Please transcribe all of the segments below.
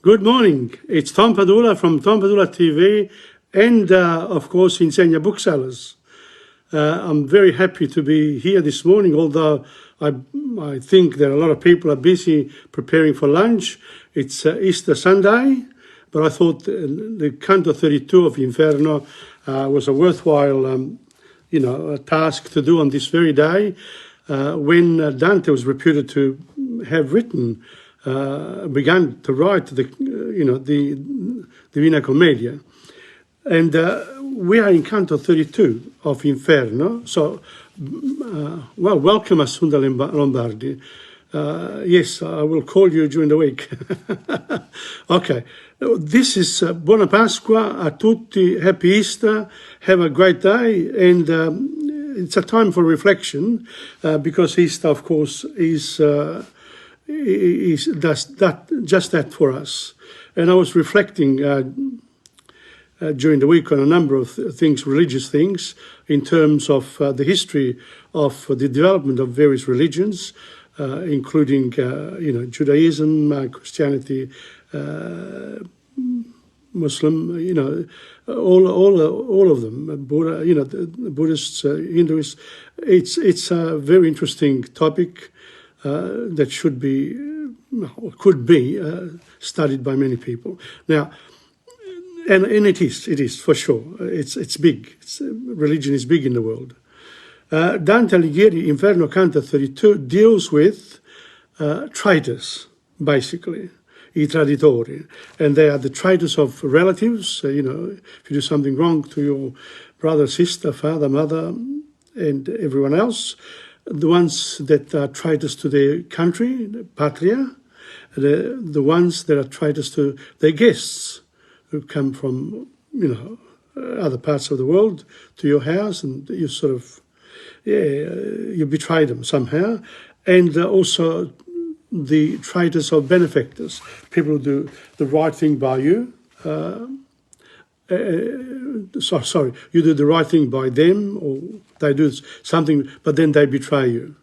Good morning. It's Tom Padula from TomPadulaTV and, of course, Insegna Booksellers. I'm very happy to be here this morning, although I think that a lot of people are busy preparing for lunch. It's Easter Sunday, but I thought the Canto 32 of Inferno was a worthwhile task to do on this very day when Dante was reputed to have began to write the Divina Commedia. And we are in Canto 32 of Inferno, so, welcome Assunta Lombardi. Yes, I will call you during the week. Okay, this is Buona Pasqua a tutti, Happy Easter, have a great day, and it's a time for reflection because Easter, of course, is just that for us. And I was reflecting during the week on a number of things, religious things, in terms of the history of the development of various religions, including Judaism, Christianity, Muslim, all of them, Buddha, the Buddhists, Hindus. It's a very interesting topic that should be, or could be, studied by many people. Now, and it is for sure. It's big. Religion is big in the world. Dante Alighieri, Inferno Canto 32, deals with traitors, basically, I traditori, and they are the traitors of relatives. If you do something wrong to your brother, sister, father, mother, and everyone else. The ones that are traitors to their country, patria, the ones that are traitors to their guests who come from, other parts of the world to your house, and you sort of, you betray them somehow. And also the traitors of benefactors, people who do the right thing by you. You do the right thing by them, or they do something, but then they betray you.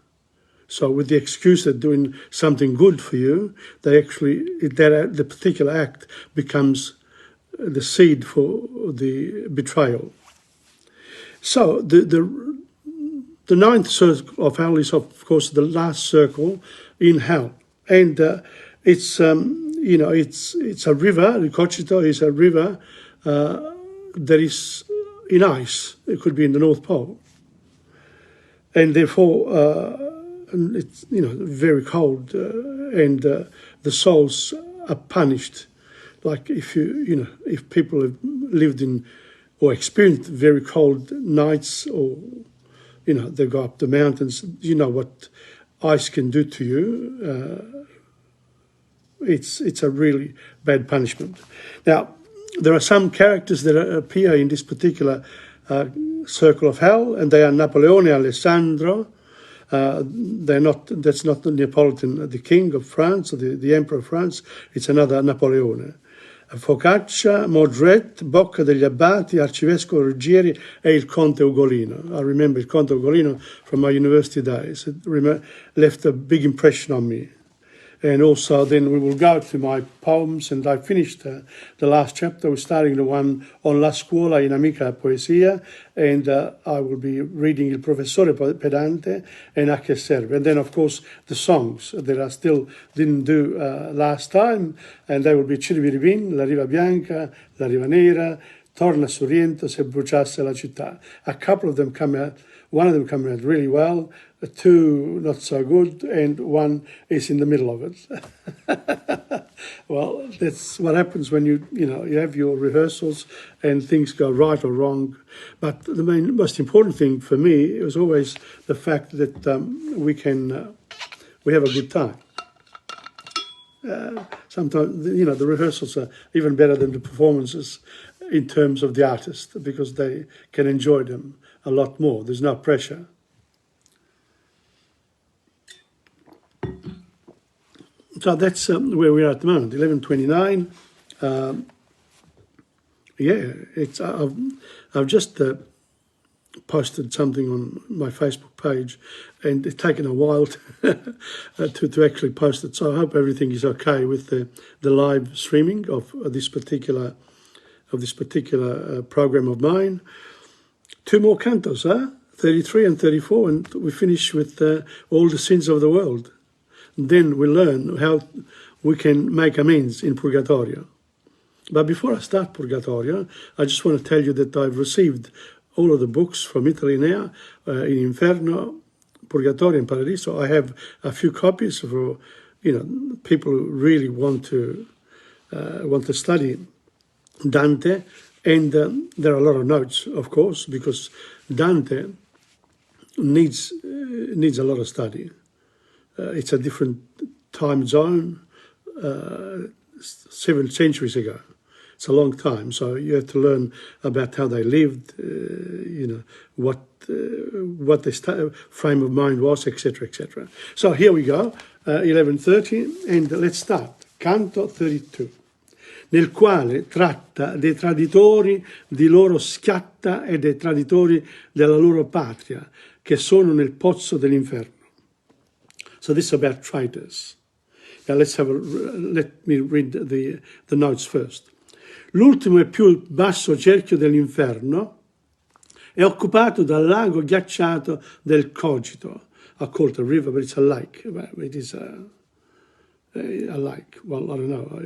So with the excuse that doing something good for you, the particular act becomes the seed for the betrayal. So the ninth circle of hell is, of course, the last circle in hell, and it's a river. The Cocito is a river that is in ice. It could be in the North Pole, and therefore it's very cold, and the souls are punished. Like if people have lived in or experienced very cold nights, or they go up the mountains, what ice can do to you. It's a really bad punishment. Now, there are some characters that appear in this particular circle of hell, and they are Napoleone, Alessandro. That's not the Neapolitan, the king of France, or the emperor of France. It's another Napoleone. Focaccia, Modret, Bocca degli Abbati, Arcivescovo Ruggieri, e il Conte Ugolino. I remember il Conte Ugolino from my university days. It left a big impression on me. And also then we will go to my poems, and I finished the last chapter. We're starting the one on La Scuola in Amica Poesia, and I will be reading Il Professore Pedante and A Che Serve. And then, of course, the songs that I still didn't do last time, and they will be Ciribiribin, La Riva Bianca, La Riva Nera, Torna Sorrento, Se Bruciasse la Città. A couple of them come out. One of them come out really well, two not so good, and one is in the middle of it. Well, that's what happens when you have your rehearsals and things go right or wrong. But the most important thing for me was always the fact that we have a good time. Sometimes the rehearsals are even better than the performances in terms of the artist, because they can enjoy them a lot more. There's no pressure. So that's where we are at the moment, 11:29. I've just posted something on my Facebook page, and it's taken a while to actually post it. So I hope everything is okay with the live streaming of this particular program of mine. 2 more cantos, 33 and 34, and we finish with all the sins of the world. Then we learn how we can make amends in Purgatorio. But before I start Purgatorio, I just want to tell you that I've received all of the books from Italy now, in Inferno, Purgatorio and Paradiso. I have a few copies for, people who really want to study Dante, and there are a lot of notes, of course, because Dante needs a lot of study. It's a different time zone, 7 centuries ago. It's a long time, so you have to learn about how they lived, what their frame of mind was, etc., etc. So here we go, 11:30, and let's start. Canto 32, nel quale tratta dei traditori di loro schiatta e dei traditori della loro patria, che sono nel pozzo dell'inferno. So this is about traitors. Now let me read the notes first. L'ultimo e più basso cerchio dell'inferno è occupato dal lago ghiacciato del Cogito. I call it a river, but it's a lake. It is a lake. Well, I don't know.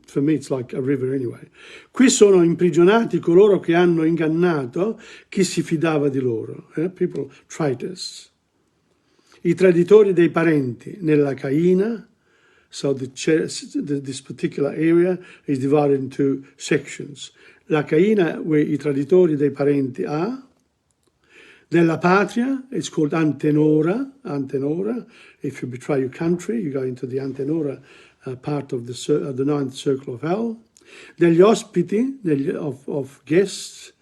For me, it's like a river anyway. Qui sono imprigionati coloro che hanno ingannato chi si fidava di loro. People, traitors. I traditori dei parenti nella Caina. So this particular area is divided into sections. La Caina, where I traditori dei parenti are. Della patria, it's called Antenora. Antenora. If you betray your country, you go into the Antenora part of the 9th circle of hell. Degli ospiti, of guests,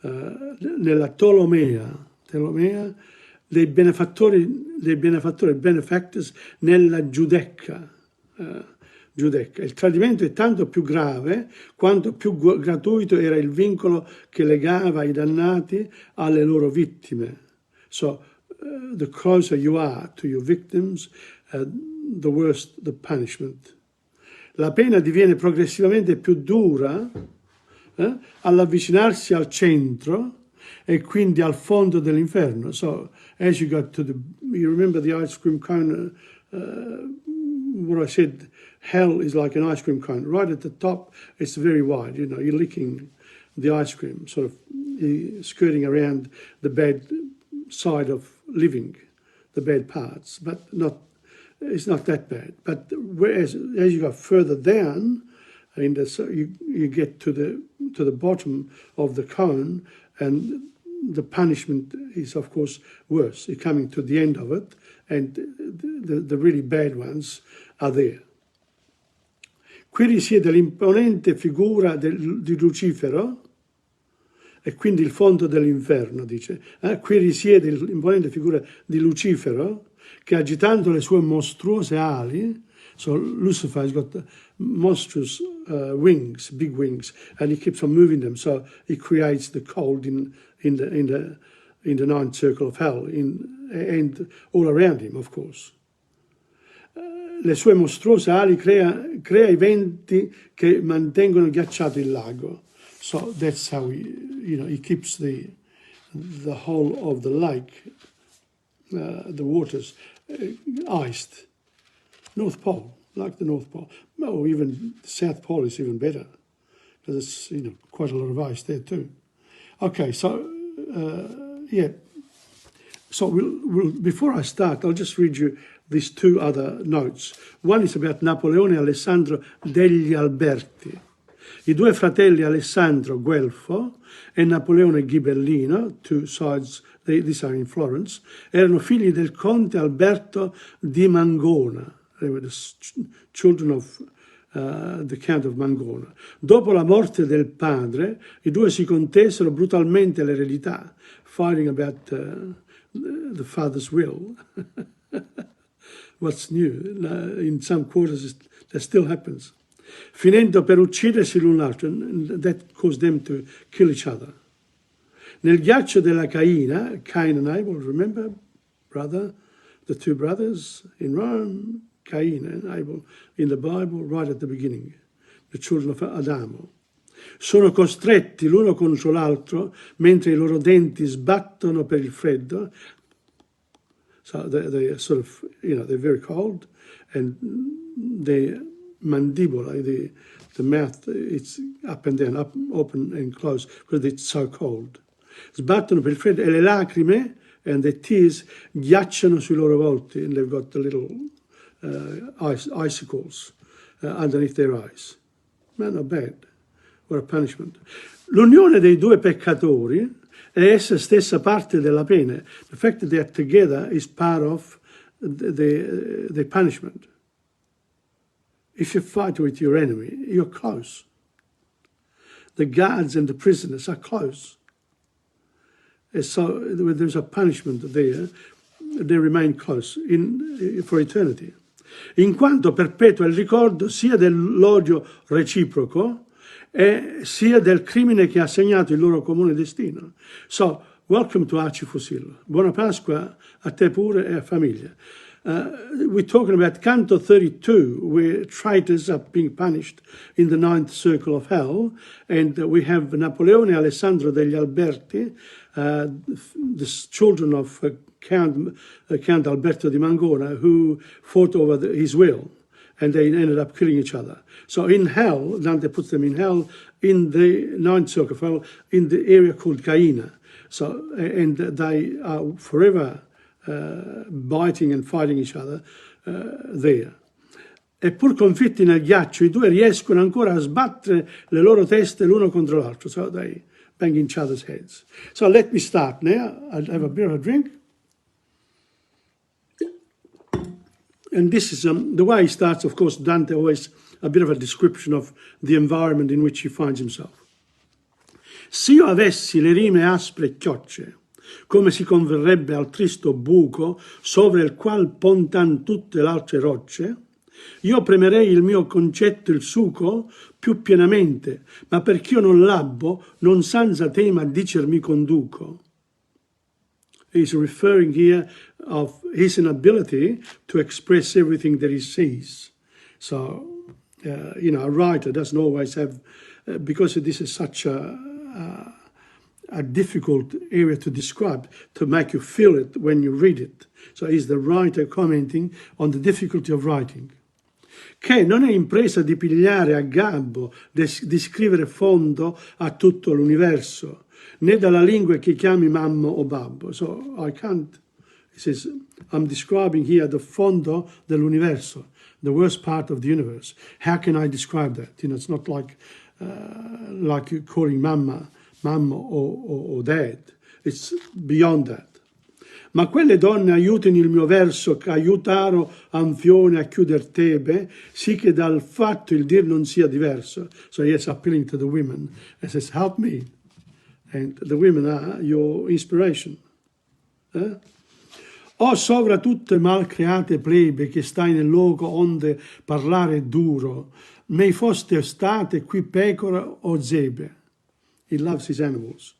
nella Tolomea. Tolomea, dei benefattori, benefactors, nella Giudecca. Giudecca. Il tradimento è tanto più grave quanto più gratuito era il vincolo che legava i dannati alle loro vittime. So the closer you are to your victims, the worse the punishment. La pena diviene progressivamente più dura all'avvicinarsi al centro e quindi al fondo dell'inferno. So as you go you remember the ice cream cone, what I said, hell is like an ice cream cone. Right at the top, it's very wide. You're licking the ice cream, sort of skirting around the bad side of living, the bad parts. But it's not that bad. But as you go further down, you get to the bottom of the cone, and the punishment is, of course, worse. You're coming to the end of it, and the really bad ones are there. Qui risiede l'imponente figura di Lucifero, e quindi il fondo dell'inferno, dice. Qui risiede l'imponente figura di Lucifero, che agitando le sue mostruose ali, so Lucifer has got monstrous wings, big wings, and he keeps on moving them, so he creates the cold in the 9th circle of hell, and all around him, of course. Le sue mostruose ali crea i venti che mantengono ghiacciato il lago. So that's how he keeps the whole of the lake, the waters, iced. North Pole, like the North Pole. No, even the South Pole is even better, because it's quite a lot of ice there too. Okay, so yeah. So before I start, I'll just read you these 2 other notes. One is about Napoleone e Alessandro degli Alberti. I 2 fratelli Alessandro Guelfo e Napoleone Ghibellino, 2 sides, these are in Florence, erano figli del conte Alberto di Mangona. They were the children of the Count of Mangona. Dopo la morte del padre, i 2 si contesero brutalmente l'eredità, fighting about the father's will. What's new? In some quarters, that still happens. Finendo per uccidersi l'un l'altro, that caused them to kill each other. Nel ghiaccio della Caina, Cain and Abel, remember, brother, the two brothers in Rome, Cain and Abel, in the Bible, right at the beginning, the children of Adamo. Sono costretti l'uno contro l'altro, mentre i loro denti sbattono per il freddo. So they sort of, they're very cold, and their mandibola, the mouth, it's up and down, up, open and closed, because it's so cold. Sbattono per il freddo, e le lacrime and the tears ghiacciano sui loro volti, and they've got the little icicles underneath their eyes. Man, not bad. What a punishment. L'unione dei due peccatori è essa stessa parte della pena. The fact that they are together is part of the punishment. If you fight with your enemy, you're close. The guards and the prisoners are close. And so there's a punishment there. They remain close for eternity. In quanto perpetua il ricordo sia dell'odio reciproco e sia del crimine che ha segnato il loro comune destino. So, welcome to Arci Fusillo. Buona Pasqua a te pure e a famiglia. We're talking about Canto 32, where traitors are being punished in the ninth circle of hell, and we have Napoleone Alessandro degli Alberti, the children of Count Alberto di Mangona, who fought over his will, and they ended up killing each other. So in hell, Dante puts them in hell, in the ninth circle of hell, in the area called Caina. So, and they are forever biting and fighting each other there. E pur confitti nel ghiaccio, i due riescono ancora a sbattere le loro teste l'uno contro l'altro. So they bang each other's heads. So let me start now. I'll have a bit of a drink. And this is the way he starts. Of course, Dante always a bit of a description of the environment in which he finds himself. Se io avessi le rime aspre e chiocce, come si converrebbe al tristo buco sopra il qual pontan tutte le altre rocce, io premerei il mio concetto il suco più pienamente, ma perch'io non labbo, non senza tema dicermi conduco. He's referring here of his inability to express everything that he sees. So, a writer doesn't always have, because this is such a difficult area to describe, to make you feel it when you read it. So he's the writer commenting on the difficulty of writing. Che non è impresa di pigliare a gabbo, di scrivere fondo a tutto l'universo, né dalla lingua che chiami mamma o babbo. So I can't, he says, I'm describing here the fondo dell'universo, the worst part of the universe. How can I describe that? It's not like you calling mamma o dad. It's beyond that. Ma quelle donne aiutino il mio verso che aiutaro Anfione a chiuder Tebe, sì che dal fatto il dir non sia diverso. So yes, appealing to the women and says, help me. And the women are your inspiration. O sovra tutte mal create plebe che stai nel luogo onde parlare duro, mei foste state qui pecora o zebe. He loves his animals.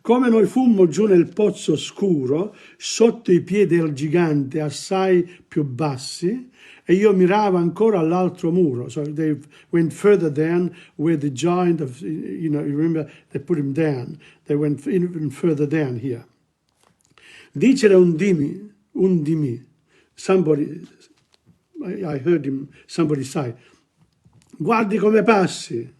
Come noi fummo giù nel pozzo scuro, sotto i piedi del gigante assai più bassi, e io miravo ancora all'altro muro. So they went further down where the giant of, you remember, they put him down. They went even further down here. Dicere un dimi. Somebody, I heard somebody say, guardi come passi.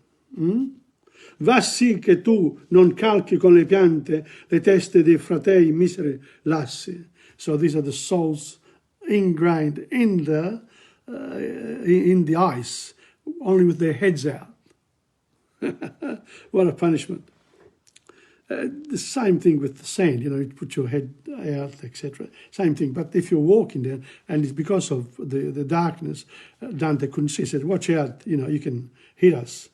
Va sì che tu non calchi con le piante le teste dei fratelli miseri lassi. So these are the souls ingrained in the ice, only with their heads out. What a punishment. The same thing with the sand, you put your head out, etc. Same thing, but if you're walking there, and it's because of the darkness, Dante couldn't see, he said, watch out, you can hit us.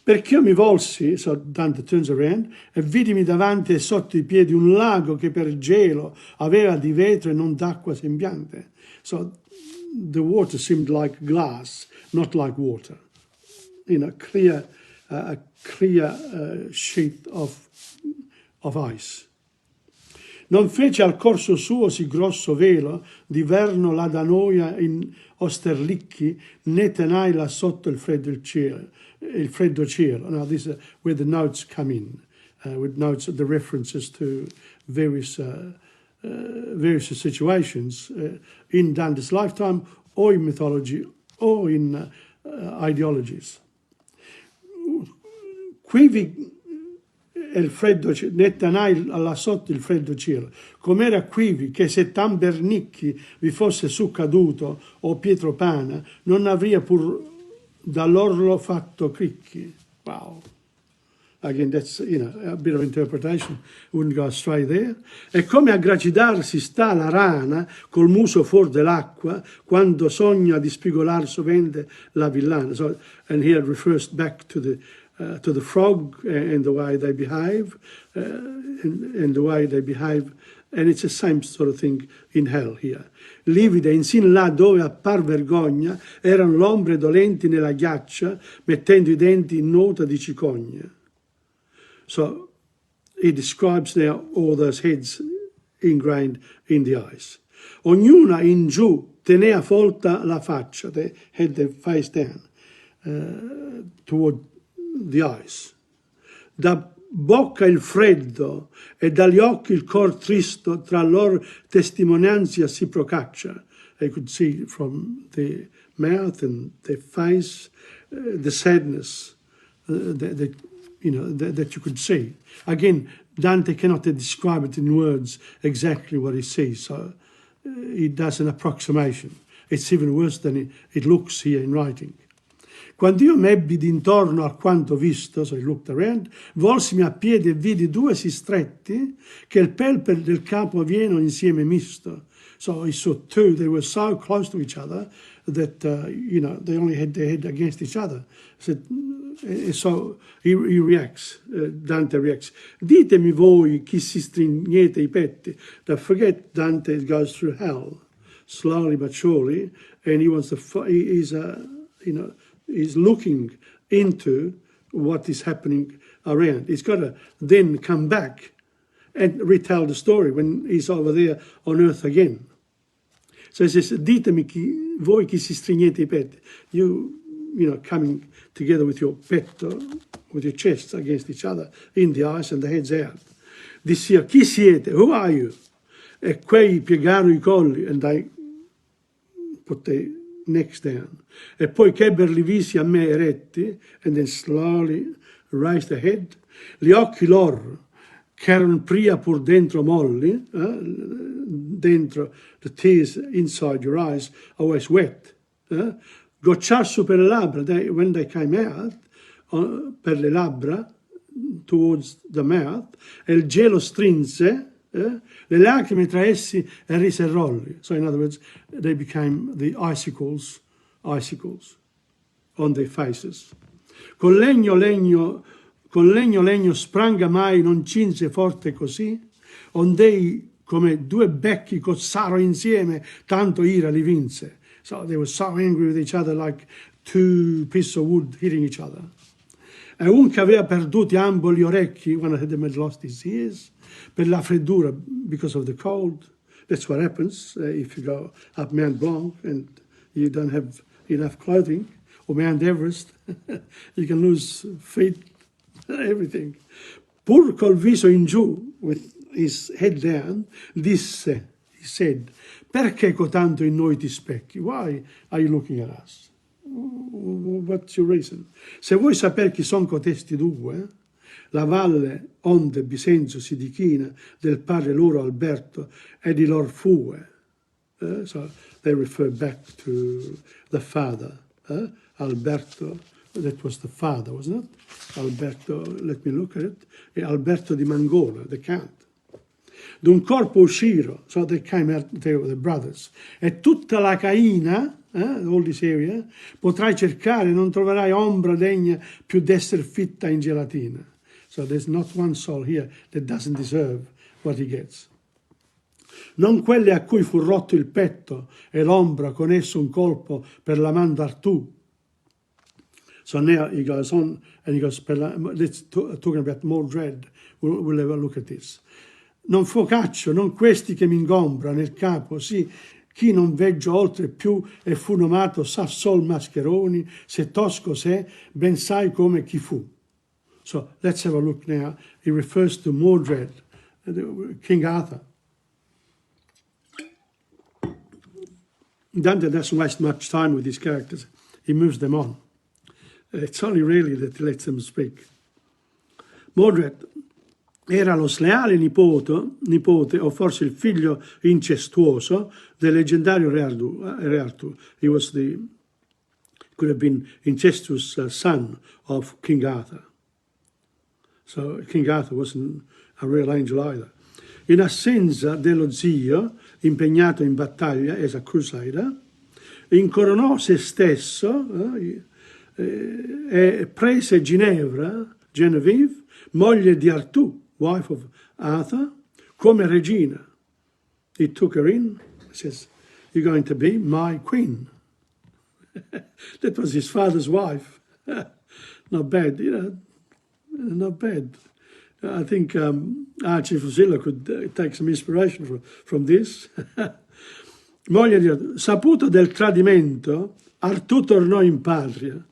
Perché io mi volsi, so Dante turns around, e vidimi davanti e sotto i piedi un lago che per gelo aveva di vetro e non d'acqua sembiante. So the water seemed like glass, not like water. Clear a clear sheet of ice. Non fece al corso suo sì grosso velo, d'inverno là da noia in Osterlicchi, né tenai là sotto il freddo cielo. Now this is where the notes come in, with notes the references to various situations in Dante's lifetime, or in mythology, or in ideologies. Quivi il freddo, né tenai là sotto il freddo cielo, com'era quivi che se Tambernicchi vi fosse su caduto o Pietropana, non avria pur dall'orlo fatto cricchi. Wow. Again, that's, a bit of interpretation. Wouldn't go astray there. E come a gracidarsi sta la rana col muso fuor dell'acqua quando sogna di spigolar sovente la villana. So, and here it refers back to the frog and the way they behave, and the way they behave, and it's the same sort of thing in hell here. Livide, insin là dove appar vergogna, erano l'ombre dolenti nella ghiaccia, mettendo i denti in nota di cicogna. So he describes now all those heads ingrained in the ice. Ognuna in giù tenea folta la faccia, they had their face down toward the ice. Da bocca il freddo e dagli occhi il cor tristo, tra loro testimonianza si procaccia. They could see from the mouth and their face the sadness that you could see. Again, Dante cannot describe it in words exactly what he sees, so he does an approximation. It's even worse than it looks here in writing. Quando io m'ebbi d'intorno a quanto visto, so he looked around, volsimi a piedi e vidi due sì stretti che il pel del capo avvieno insieme misto. So he saw two, they were so close to each other that, they only had their head against each other. So he reacts, Dante reacts. Ditemi voi chi si stringete i petti. Don't forget, Dante goes through hell, slowly but surely, and he wants to, he's looking into what is happening around. He's got to then come back and retell the story when he's over there on earth again. So he says, ditemi voi chi si stringete i petti. You coming together with your petto, with your chests against each other in the ice and the heads out. Dissi, chi siete? Who are you? E quei piegarono i colli, and they put their necks down. E poi ch'ebbero li visi a me eretti, and then slowly raised the head. Gli occhi loro, che erano pria pur dentro molli, dentro, the tears inside your eyes, always wet. Gocciar su per le labbra, when they came out, per le labbra, towards the mouth, e il gelo strinse, le lacrime tra essi e riserrolli. So in other words, they became the icicles on their faces. Con legno spranga mai non cinse forte così, ond'ei come due becchi cozzaro insieme, tanto ira li vinse. So they were so angry with each other, like two pieces of wood hitting each other. E un che aveva perduti ambo gli orecchi, one of them had lost his ears, per la freddura, because of the cold. That's what happens if you go up Mount Blanc and you don't have enough clothing, or Mount Everest. You can lose feet, everything. Pur col viso in giù, with his head down, disse, he said, perché cotanto in noi ti specchi? Why are you looking at us? What's your reason? Se vuoi sapere chi sono cotesti due, la valle onde Bisenzio si dichina del padre loro Alberto e di lor fue. So they refer back to the father, Alberto. That was the father, wasn't it? Alberto, let me look at it. Alberto di Mangola, the count. D'un corpo usciro, so they came out, they were the brothers, e tutta la Caina, all this area, potrai cercare, non troverai ombra degna più d'essere fitta in gelatina. So there's not one soul here that doesn't deserve what he gets. Non quelle a cui fu rotto il petto e l'ombra con esso un colpo per la man d'Artù. So now he goes on and he goes, talking about more dread, we'll have a look at this. Non focaccio, non questi che mi ingombra nel capo, sì, chi non veggio oltre più e fu nomato sa sol mascheroni, se tosco se, ben sai come chi fu. So let's have a look now. He refers to Mordred, King Arthur. Dante doesn't waste much time with his characters. He moves them on. It's only really that he lets them speak. Mordred era lo sleale nipote o forse il figlio incestuoso del leggendario Re Artù. He was could have been incestuous son of King Arthur. So King Arthur wasn't a real angel either. In assenza dello zio, impegnato in battaglia as a crusader, incoronò se stesso e prese Genevieve, moglie di Artù, wife of Arthur, come regina. He took her in, says, "You're going to be my queen." That was his father's wife. Not bad, not bad. I think Archie Fusilla could take some inspiration from this. Moglie di Artù. Saputo del tradimento, Artù tornò in patria.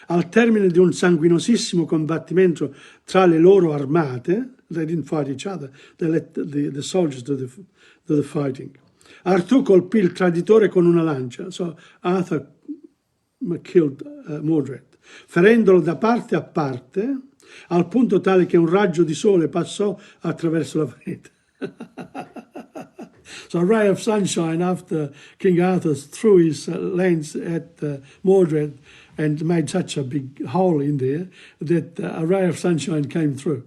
Al termine di un sanguinosissimo combattimento tra le loro armate, they didn't fight each other, they let the soldiers do the fighting. Artù colpì il traditore con una lancia, so Arthur killed Mordred, ferendolo da parte a parte, al punto tale che un raggio di sole passò attraverso la ferita. So a ray of sunshine after King Arthur threw his lance at Mordred and made such a big hole in there that a ray of sunshine came through.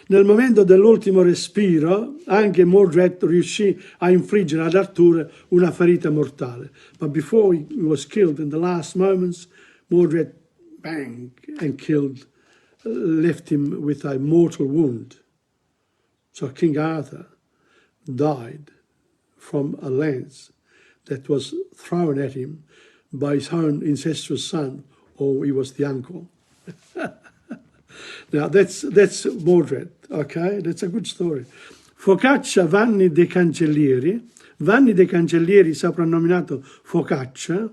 Nel momento dell'ultimo respiro, anche Mordred riuscì a infliggere ad Artù una ferita mortale. But before he was killed, in the last moments, Mordred, bang, and left him with a mortal wound. So King Arthur died from a lance that was thrown at him by his own incestuous son, or he was the uncle. Now that's Mordred, okay? That's a good story. Focaccia Vanni de Cancellieri. Vanni de Cancellieri, soprannominato Focaccia,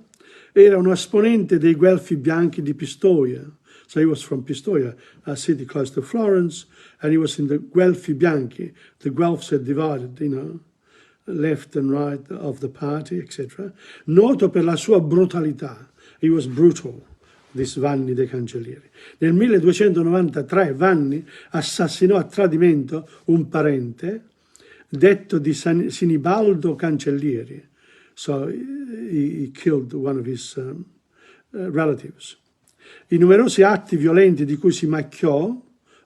era un esponente dei Guelfi bianchi di Pistoia. So he was from Pistoia, a city close to Florence, and he was in the Guelfi bianchi. The Guelphs had divided, left and right of the party, etc. Noto per la sua brutalità. He was brutal, this Vanni de Cancellieri. Nel 1293 Vanni assassinò a tradimento un parente, detto di Sinibaldo Cancellieri. So he killed one of his relatives. I numerosi atti violenti di cui si macchiò,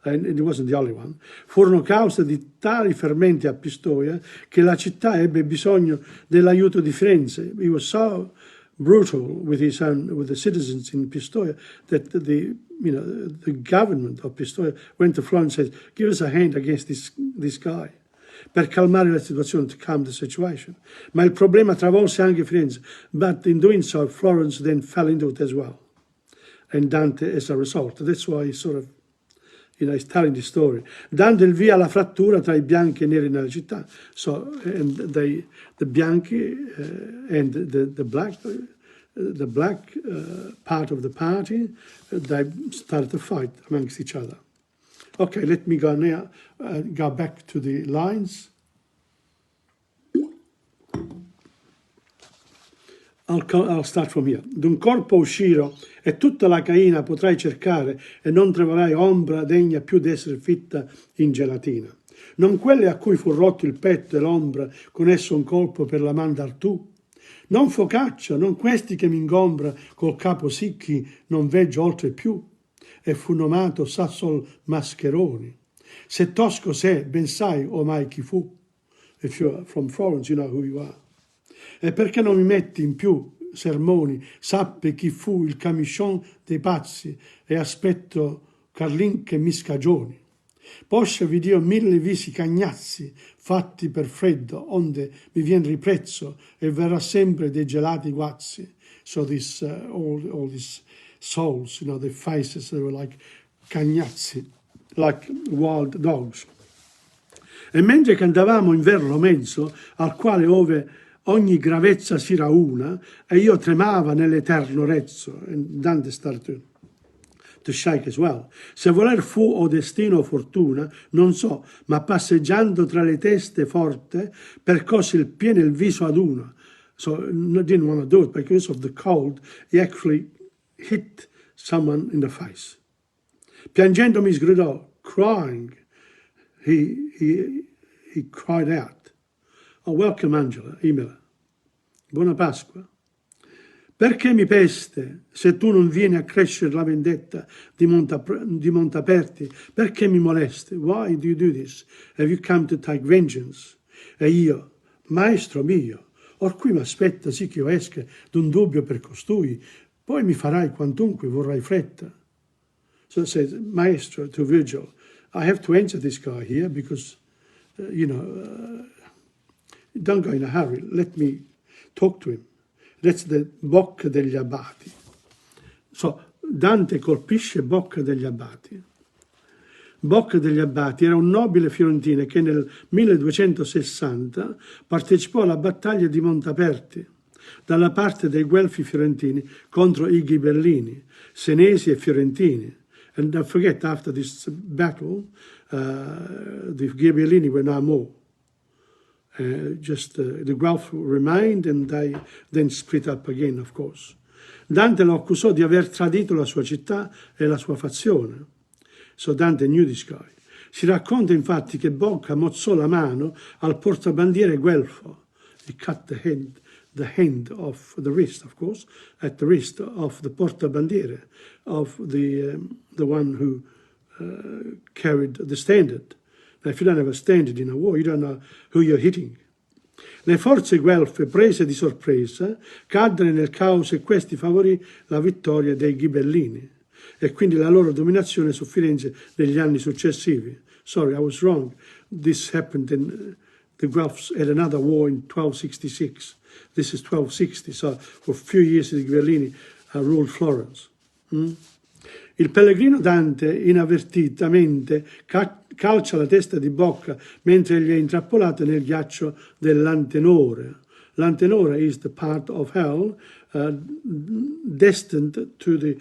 and it wasn't the only one, furono causa di tali fermenti a Pistoia che la città ebbe bisogno dell'aiuto di Firenze. He was so brutal with the citizens in Pistoia that the government of Pistoia went to Florence and said, "Give us a hand against this guy," per calmare la situazione, to calm the situation. Ma il problema travolse anche Firenze, but in doing so, Florence then fell into it as well. And Dante as a result. That's why he sort of, he's telling the story. Dando il via alla frattura tra i bianchi e i neri nella città. So, and the bianchi and the black part of the party, they started to fight amongst each other. Okay, let me go now, go back to the lines. I'll start from here. D'un corpo usciro e tutta la caina potrai cercare e non troverai ombra degna più d'essere fitta in gelatina. Non quelle a cui fu rotto il petto e l'ombra con esso un colpo per la man d'Artù. Non focaccia, non questi che mi ingombra col capo sicchi non veggio oltre più. E fu nomato Sassol Mascheroni. Se tosco sé, ben sai ormai chi fu. If you're from Florence, you know who you are. E perché non mi metti in più sermoni, sappe chi fu il camiscion dei pazzi e aspetto Carlin che mi scagioni. Poscia vi dio 1000 visi cagnazzi fatti per freddo, onde mi vien riprezzo e verrà sempre dei gelati guazzi. So this, all these souls, you know, the faces, they were like cagnazzi, like wild dogs. E mentre cantavamo Inferno mezzo, al quale ove ogni gravezza si rauna, e io tremava nell'eterno rezzo. And Dante started to shake as well. Se voler fu o destino o fortuna, non so, ma passeggiando tra le teste forte, percosse il piede e il viso ad una. So didn't want to do it because of the cold. He actually hit someone in the face. Piangendo mi sgridò, crying. He cried out. Oh, welcome Angela, Imola. Buona Pasqua. Perché mi peste se tu non vieni a crescere la vendetta di Montaperti? Perché mi molesti? Why do you do this? Have you come to take vengeance? E io, maestro mio, or qui mi aspetta sì che io esca d'un dubbio per costui, poi mi farai quantunque vorrai fretta. So it says, maestro to Virgil, I have to answer this guy here because, don't go in a hurry, let me talk to him. That's the Bocca degli Abbati. So, Dante colpisce Bocca degli Abbati. Bocca degli Abbati era un nobile fiorentino che nel 1260 partecipò alla battaglia di Montaperti dalla parte dei Guelfi fiorentini contro i Ghibellini, Senesi e Fiorentini. And don't forget, after this battle, the Ghibellini were no more. The Guelph remained and they then split up again, of course. Dante lo accusò di aver tradito la sua città e la sua fazione. So Dante knew this guy. Si racconta infatti che Bocca mozzò la mano al portabandiere guelfo. He cut the hand of the wrist, of course, at the wrist of the portabandiere, of the one who carried the standard. Now, if you don't have a standard in a war, you don't know who you're hitting. Le forze guelfe, prese di sorpresa, caddero nel caos e questi favorì la vittoria dei Ghibellini e quindi la loro dominazione su Firenze negli anni successivi. Sorry, I was wrong. This happened in the Guelphs had another war in 1266. This is 1260, so for a few years the Ghibellini ruled Florence. Il pellegrino Dante inavvertitamente calcia la testa di Bocca mentre gli è intrappolato nel ghiaccio dell'Antenore. L'Antenore is the part of hell destined to the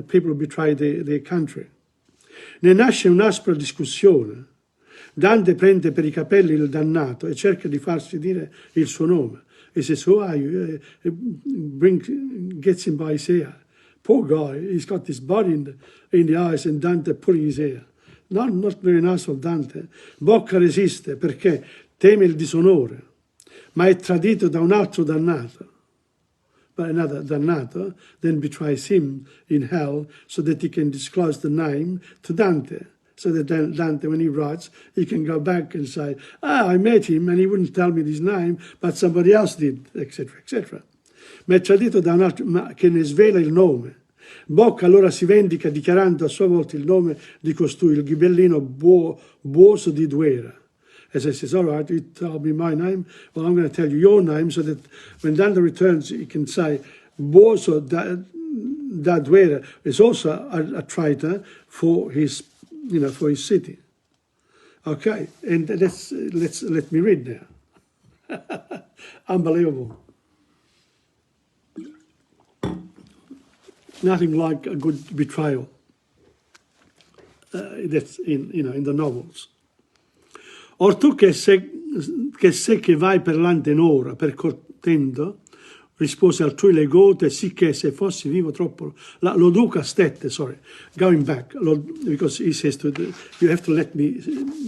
people who betray their country. Ne nasce un'aspra discussione. Dante prende per i capelli il dannato e cerca di farsi dire il suo nome. He says, who are you? Gets him by his hair. Poor guy, he's got this body in the eyes and Dante pulling his hair. Not very nice of Dante. Bocca resiste perché teme il disonore, ma è tradito da un altro dannato. But another dannato then betrays him in hell so that he can disclose the name to Dante. So that Dante, when he writes, he can go back and say, I met him and he wouldn't tell me his name, but somebody else did, etc., etc. Ma è tradito da un altro che ne svela il nome. Bocca allora si vendica dichiarando a sua volta il nome di costui, il ghibellino Buoso di Duera. As I says, all right, you tell me my name, well, I'm going to tell you your name so that when Dante returns, he can say, Buoso da Duera is also a traitor for his, for his city. Okay, and let me read now. Unbelievable. Nothing like a good betrayal. That's in the novels. Or tu che sei che vai per l'Antenora, percortendo, rispose altrui le gote, sì che se fossi vivo troppo... Lo duca stette, sorry, going back, because he says you have to let me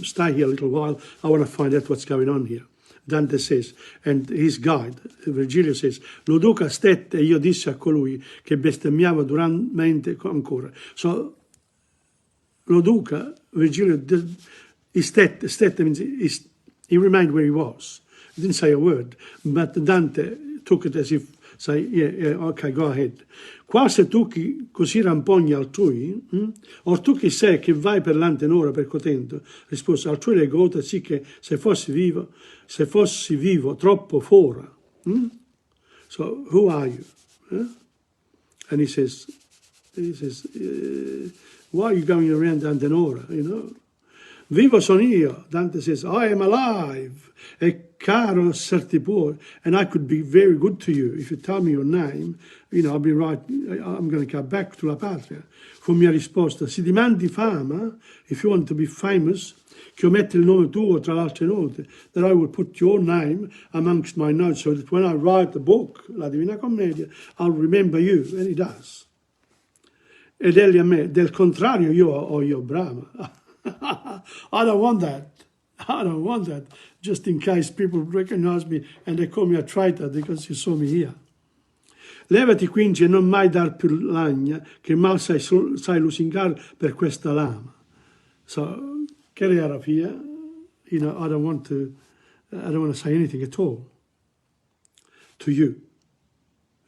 stay here a little while, I want to find out what's going on here. Dante says, and his guide, Virgilio says, lo duca stette e io dissi a colui che bestemmiava duramente ancora. So, lo duca, Virgilio, he stette means he remained where he was. He didn't say a word, but Dante took it as if, say, yeah, okay, go ahead. Quasi tu chi così rampogni altrui, or tu chi sei che vai per l'Antenora percotendo, rispose altrui le gote, sì che se fossi vivo troppo fora. So who are you? Huh? And he says, why are you going around Antenora, you know? Vivo son io. Dante says, I am alive. E caro esserti può. And I could be very good to you. If you tell me your name, you know, I'll be right. I'm going to come back to la patria. Fu mia risposta, se dimandi fama, if you want to be famous, che io metti il nome tuo tra le altre note, that I will put your name amongst my notes, so that when I write the book, La Divina Commedia, I'll remember you. And he does. Ed egli a me, del contrario io brama. I don't want that. I don't want that. Just in case people recognize me and they call me a traitor because you saw me here. Levati quindi e non mai dar più lagna, che mal sai lusingar per questa lama. So, get out of here. You know, I don't want to say anything at all to you.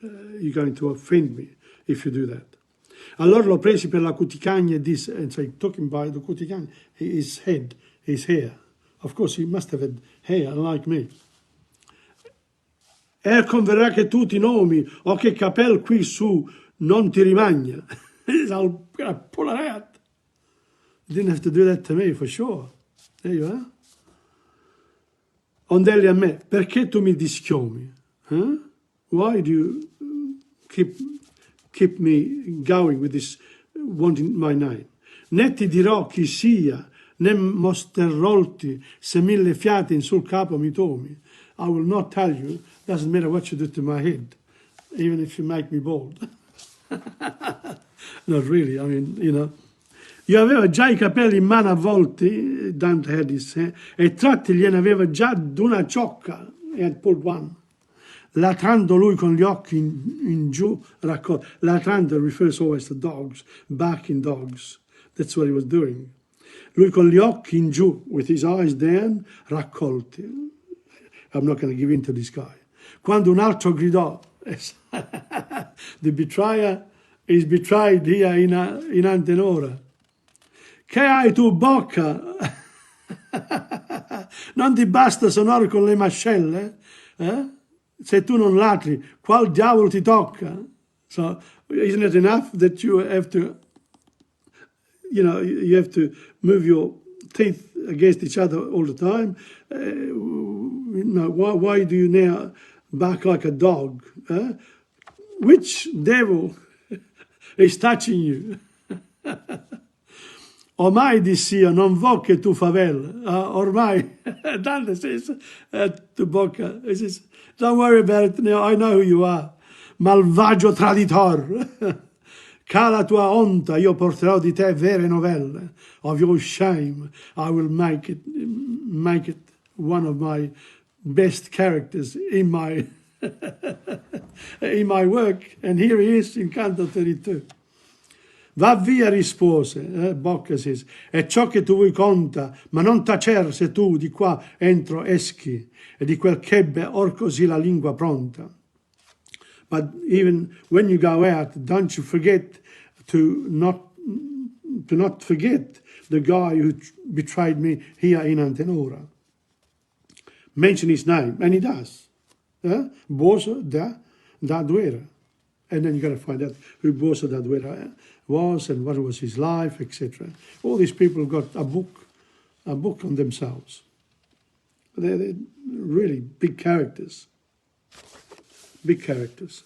You're going to offend me if you do that. Allora l'ho presi per la cuticagna e disse, and so talking by the cuticagna, his head, his hair. Of course, he must have had hair, like me. E converrà che tu ti nomi, o che capel qui su non ti rimagna. I'll pull it out. You didn't have to do that to me, for sure. There you are. Ondelli a me, perché tu mi dischiomi? Huh? Why do you keep me going with this wanting my name? Né ti dirò chi sia, né mosterrolti se mille fiate in sul capo mi tomi. I will not tell you, doesn't matter what you do to my head, even if you make me bald. Not really, I mean, you know. Io avevo già i capelli in mano avvolti, Dante had his hair, e tratti gliene aveva già d'una ciocca, he had pulled one. Latrando lui con gli occhi in giù, latrando refers always to dogs, barking dogs. That's what he was doing. Lui con gli occhi in giù, with his eyes down, raccolti. I'm not going to give in to this guy. Quando un altro gridò, the betrayer is betrayed here in Antenora. Che hai tu bocca? Non ti basta suonare con le mascelle? Se tu non latri, qual diavolo ti tocca? So, isn't it enough that you have to, you know, you have to move your teeth against each other all the time? You know, why do you now bark like a dog? Which devil is touching you? Ormai dissi io, non vo che tu favel. Ormai, Dante says to Bocca, he says, don't worry about it now, I know who you are. Malvagio traditor. Cala tua onta, io porterò di te vere novelle. Of your shame, I will make it one of my best characters in my in my work. And here he is in Canto 32. Va via, rispose, Bocca says, è ciò che tu vuoi conta, ma non tacer se tu di qua entro eschi, e di quel ch'ebbe or così la lingua pronta. But even when you go out, don't you forget to not forget the guy who betrayed me here in Antenora. Mention his name, and he does. Boso da Duera. And then you got to find out who Boso da Duera was and what was his life, etc. All these people got a book on themselves. They're really big characters. Big characters.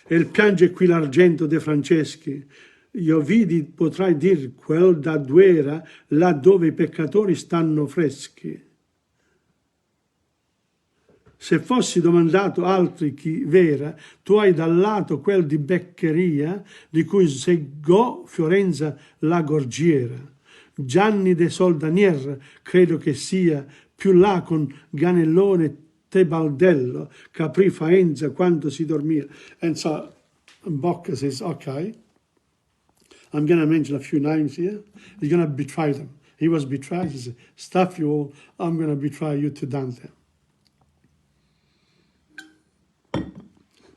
El piange qui l'argento de Franceschi. Io vidi, potrai dir, quel da Duera, là dove i peccatori stanno freschi. Se fossi domandato altri chi vera, tu hai dal lato quel di Beccheria, di cui seggò Fiorenza la gorgiera. Gianni de Soldanier, credo che sia, più là con Ganellone Tebaldello, Capri Faenza quando si dormia. And so Bocca says, okay, I'm going to mention a few names here. He's going to betray them. He was betrayed. He said, stuff you all, I'm going to betray you to Dante.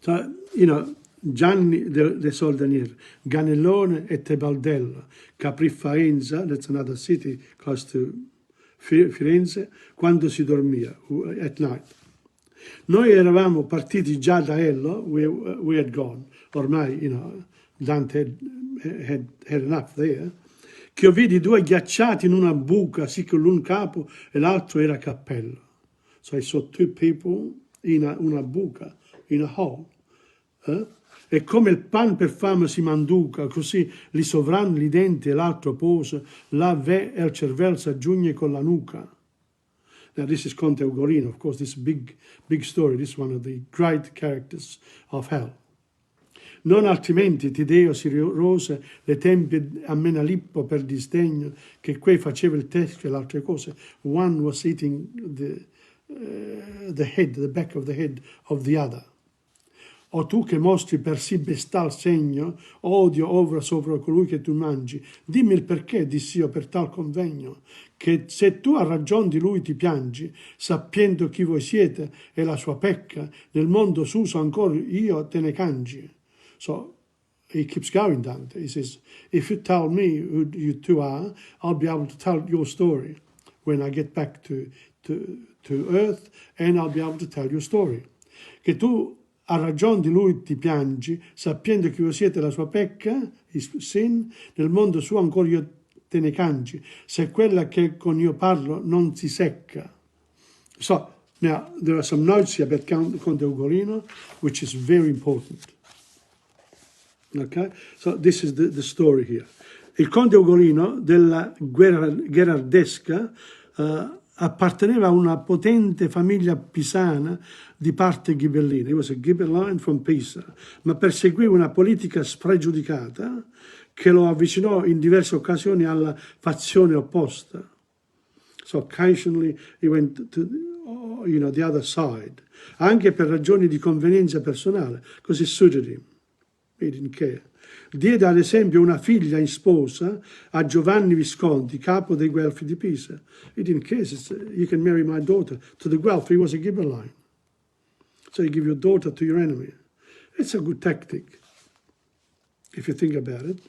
So, you know, Gianni de Soldanier, Ganellone e Tebaldello, Capri Faenza, that's another city close to Firenze, quando si dormia, at night. Noi eravamo partiti già da Ello, we had gone, ormai, Dante had enough there, che io vidi due ghiacciati in una buca, sì che l'un capo e l'altro era cappello. So I saw two people in una buca, in a hole. E come il pan per fame si manduca, così li sovranno i denti e l'altro pose, là ve e il cervello s'aggiunge con la nuca. Now this is Conte Ugolino, of course, this big story, this is one of the great characters of hell. Non altrimenti Tideo si rose le tempie a Menalippo per disdegno, che quei faceva il teschio e le altre cose. One was eating the back of the head of the other. O tu che mostri per sì bestal segno, odio ovra sopra colui che tu mangi, dimmi il perché, dissi io, per tal convegno, che se tu a ragion di lui ti piangi, sappiendo chi voi siete e la sua pecca, nel mondo s'uso ancora io te ne cangi. So he keeps going, Dante. He says, if you tell me who you two are, I'll be able to tell your story when I get back to earth, and I'll be able to tell your story. Che tu a ragion di lui ti piangi, sappiendo che voi siete la sua pecca, his sin, nel mondo suo ancora io te ne cangi, se quella che con io parlo non si secca. So, now, there are some notes here about Conte Ugolino, which is very important. Okay? So, this is the story here. Il Conte Ugolino della Gherardesca apparteneva a una potente famiglia pisana di parte ghibellina. He was a Ghibelline from Pisa, ma perseguiva una politica spregiudicata che lo avvicinò in diverse occasioni alla fazione opposta. So occasionally he went to the other side, anche per ragioni di convenienza personale, così suited him. He didn't care. Diede ad esempio una figlia in sposa a Giovanni Visconti, capo dei Guelfi di Pisa. He didn't care. He said, you can marry my daughter to the Guelph. He was a Ghibelline. So you give your daughter to your enemy. It's a good tactic, if you think about it.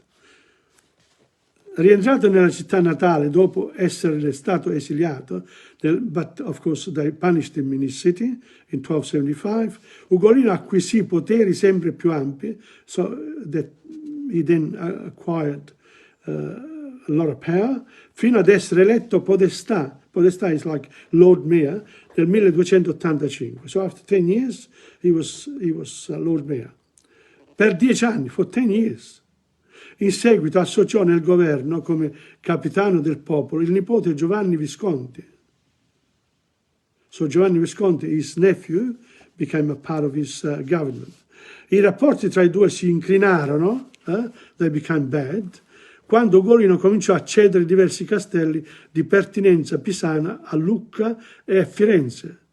Rientrato nella città natale dopo essere stato esiliato, but of course they punished him in his city in 1275, Ugolino acquisì poteri sempre più ampi, so that he then acquired a lot of power, fino ad essere eletto podestà. Podestà is like Lord Mayor nel 1285. So after 10 years he was Lord Mayor. Per 10 anni, for 10 years. In seguito associò nel governo come capitano del popolo il nipote Giovanni Visconti. So Giovanni Visconti, his nephew, became a part of his government. I rapporti tra i due si incrinarono, they became bad, quando Ugolino cominciò a cedere diversi castelli di pertinenza pisana a Lucca e a Firenze.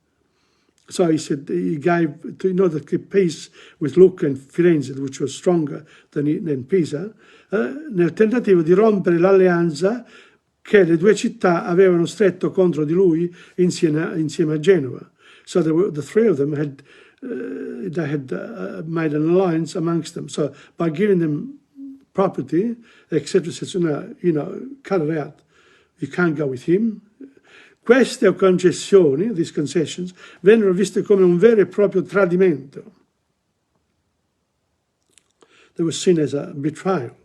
So he said he gave, in order to keep peace with Lucca and Firenze, which was stronger than Pisa, nel tentativo di rompere l'alleanza che le due città avevano stretto contro di lui insieme a Genova. So the three of them had made an alliance amongst them. So by giving them property, etc., cut it out. You can't go with him. Queste concessioni, these concessions, vennero viste come un vero e proprio tradimento. They were seen as a betrayal.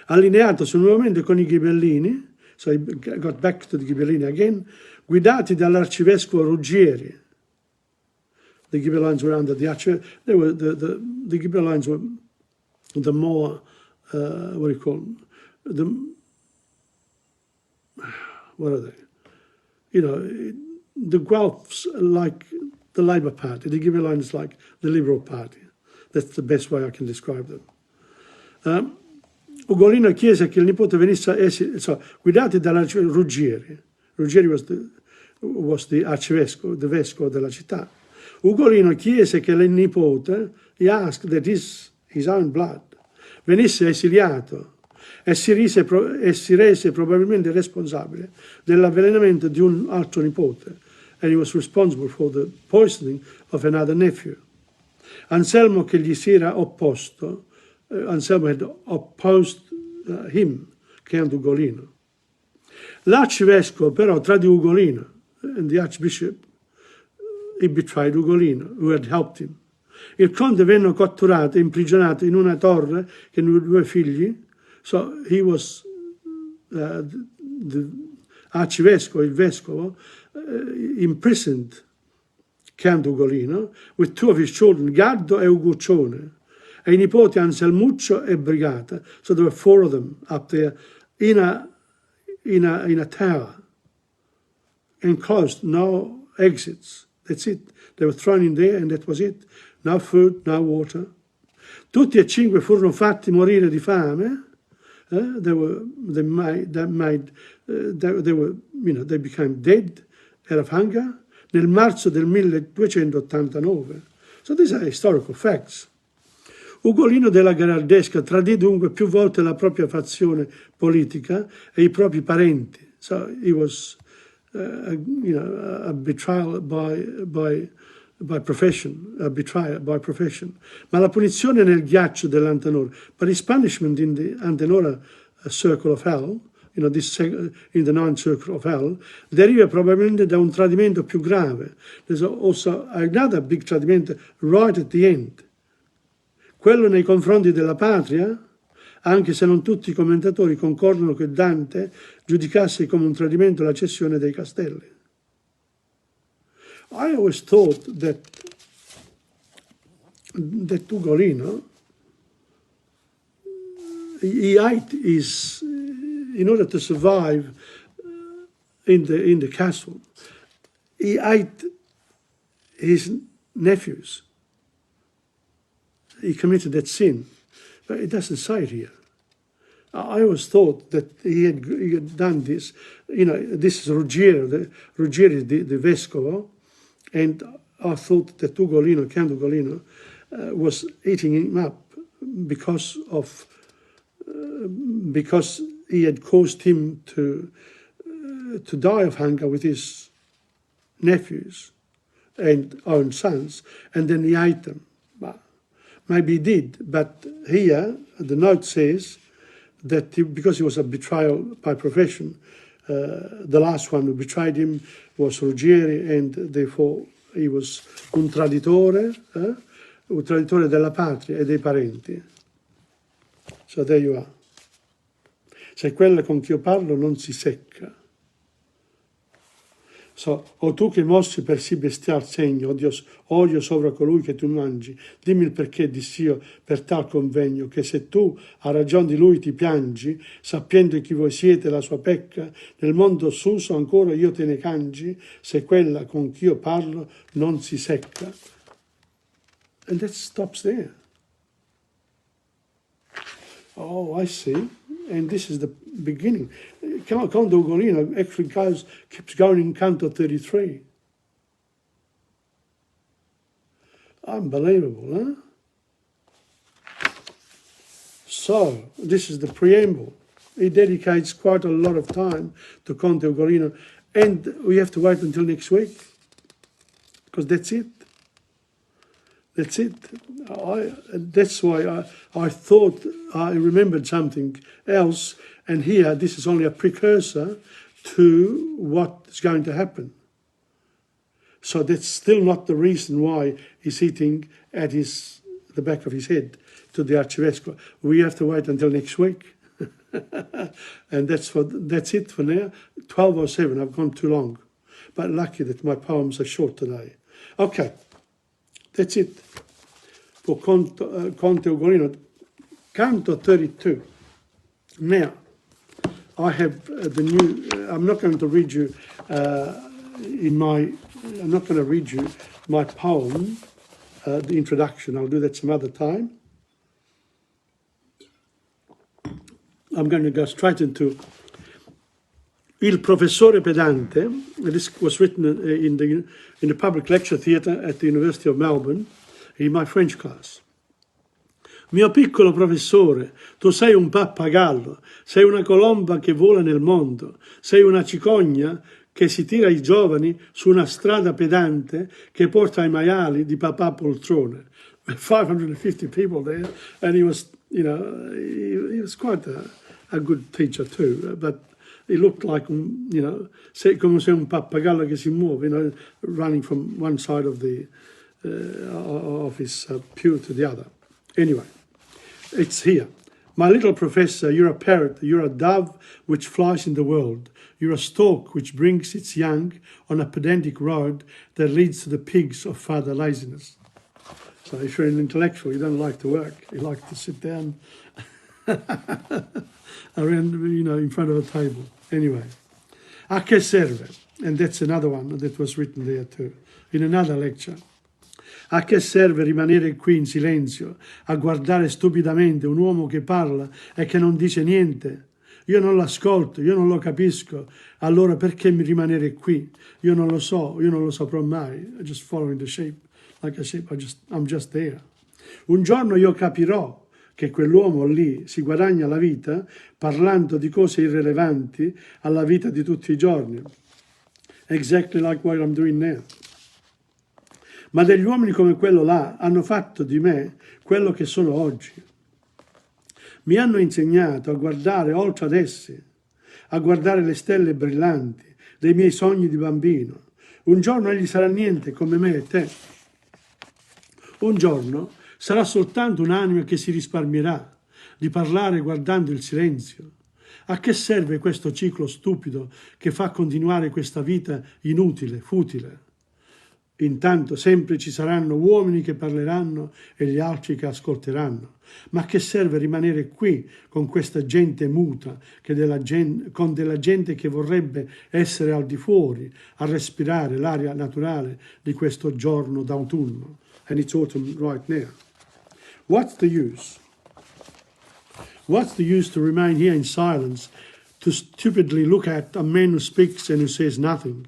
Allineatosi nuovamente con i Ghibellini, so he got back to the Ghibellini again, guidati dall'arcivescovo Ruggieri. The Ghibellines were under the archivescovo. They were the Ghibellines were the more what do you call them? What are they? The Guelphs like the Labour Party, the Ghibellines like the Liberal Party. That's the best way I can describe them. Ugolino chiese che il nipote venisse guidati dall'arcivescovo Ruggieri. Ruggieri was the arcivescovo, the vescovo della città. Ugolino chiese che il nipote, he asked that his own blood, venisse esiliato e si rese probabilmente responsabile dell'avvelenamento di un altro nipote. And he was responsible for the poisoning of another nephew. Anselmo che gli si era opposto, Anselmo had opposed him, Canto Ugolino. L'arcivescovo però tradì Ugolino, and the archbishop, he betrayed Ugolino, who had helped him. Il conte venne catturato e imprigionato in una torre che aveva 2 figli. So he was the arcivescovo, il vescovo, imprisoned Canto Ugolino with 2 of his children, Gaddo e Uguccione, e i nipoti Anselmuccio e Brigata. So there were 4 of them up there in a tower, enclosed, no exits. That's it. They were thrown in there and that was it. No food, no water. Tutti e 5 furono fatti morire di fame. They became dead out of hunger nel marzo del 1289. So these are historical facts. Ugolino della Gherardesca tradì dunque più volte la propria fazione politica e i propri parenti. So he was, a betrayal by profession, a betrayer by profession. Ma la punizione nel ghiaccio dell'Antenora, but his punishment in the Antenora circle of hell, this in the 9th circle of hell, deriva probabilmente da un tradimento più grave. There's also another big tradimento right at the end. Quello nei confronti della patria, anche se non tutti i commentatori concordano che Dante giudicasse come un tradimento la cessione dei castelli. I always thought that Ugolino, he ate his, in order to survive in the castle, he ate his nephews. He committed that sin, but it doesn't say it here. I always thought that he had done this. This is Ruggiero, the vescovo, and I thought that Ugolino, Count Ugolino, was eating him up because he had caused him to die of hunger with his nephews and own sons, and then he ate them. Maybe he did, but here the note says that because he was a betrayal by profession, the last one who betrayed him was Ruggieri, and therefore he was un traditore della patria e dei parenti. So there you are. Se quella con chi io parlo non si secca. So, o tu che mostri per sì bestial segno, odio sovra colui che tu mangi, dimmi il perché diss'io per tal convegno, che se tu a ragion di lui ti piangi, sappiendo chi voi siete la sua pecca, nel mondo suso ancora io te ne cangi, se quella con chi io parlo non si secca. And that stops there. Oh, I see. And this is the beginning. Canto Ugolino actually keeps going in Canto 33. Unbelievable, huh? So, this is the preamble. He dedicates quite a lot of time to Canto Ugolino, and we have to wait until next week, because that's it. That's it. That's why I thought I remembered something else, and here this is only a precursor to what is going to happen. So that's still not the reason why he's hitting at the back of his head to the Arcivescovo. We have to wait until next week. And that's it for now. 12:07, I've gone too long. But lucky that my poems are short today. Okay. That's it for Conte Ugolino. Canto 32. Now, I have the new. I'm not going to read you my poem, the introduction. I'll do that some other time. I'm going to go straight into Il Professore Pedante. This was written in the public lecture theatre at the University of Melbourne in my French class. Mio piccolo professore, tu sei un pappagallo, sei una colomba che vola nel mondo, sei una cicogna che si tira i giovani su una strada pedante che porta ai maiali di papà poltrone. 550 people there, and he was, he was quite a good teacher too, but He looked like, you know, come se un pappagallo che si muove, you know, running from one side of his pew to the other. Anyway, it's here. My little professor, you're a parrot, you're a dove which flies in the world. You're a stork which brings its young on a pedantic road that leads to the pigs of further laziness. So if you're an intellectual, you don't like to work. You like to sit down around, you know, in front of a table. Anyway, a che serve? And that's another one that was written there too, in another lecture. A che serve rimanere qui in silenzio, a guardare stupidamente un uomo che parla e che non dice niente? Io non l'ascolto, io non lo capisco, allora perché rimanere qui? Io non lo so, io non lo saprò mai. I'm just following the sheep, like a sheep, I'm just there. Un giorno io capirò che quell'uomo lì si guadagna la vita parlando di cose irrilevanti alla vita di tutti i giorni. Exactly like what I'm doing now. Ma degli uomini come quello là hanno fatto di me quello che sono oggi. Mi hanno insegnato a guardare oltre ad essi, a guardare le stelle brillanti dei miei sogni di bambino. Un giorno egli sarà niente come me e te. Un giorno sarà soltanto un'anima che si risparmierà di parlare guardando il silenzio. A che serve questo ciclo stupido che fa continuare questa vita inutile, futile? Intanto sempre ci saranno uomini che parleranno e gli altri che ascolteranno. Ma che serve rimanere qui con questa gente muta, con della gente che vorrebbe essere al di fuori, a respirare l'aria naturale di questo giorno d'autunno? And it's autumn right now. What's the use? What's the use to remain here in silence, to stupidly look at a man who speaks and who says nothing?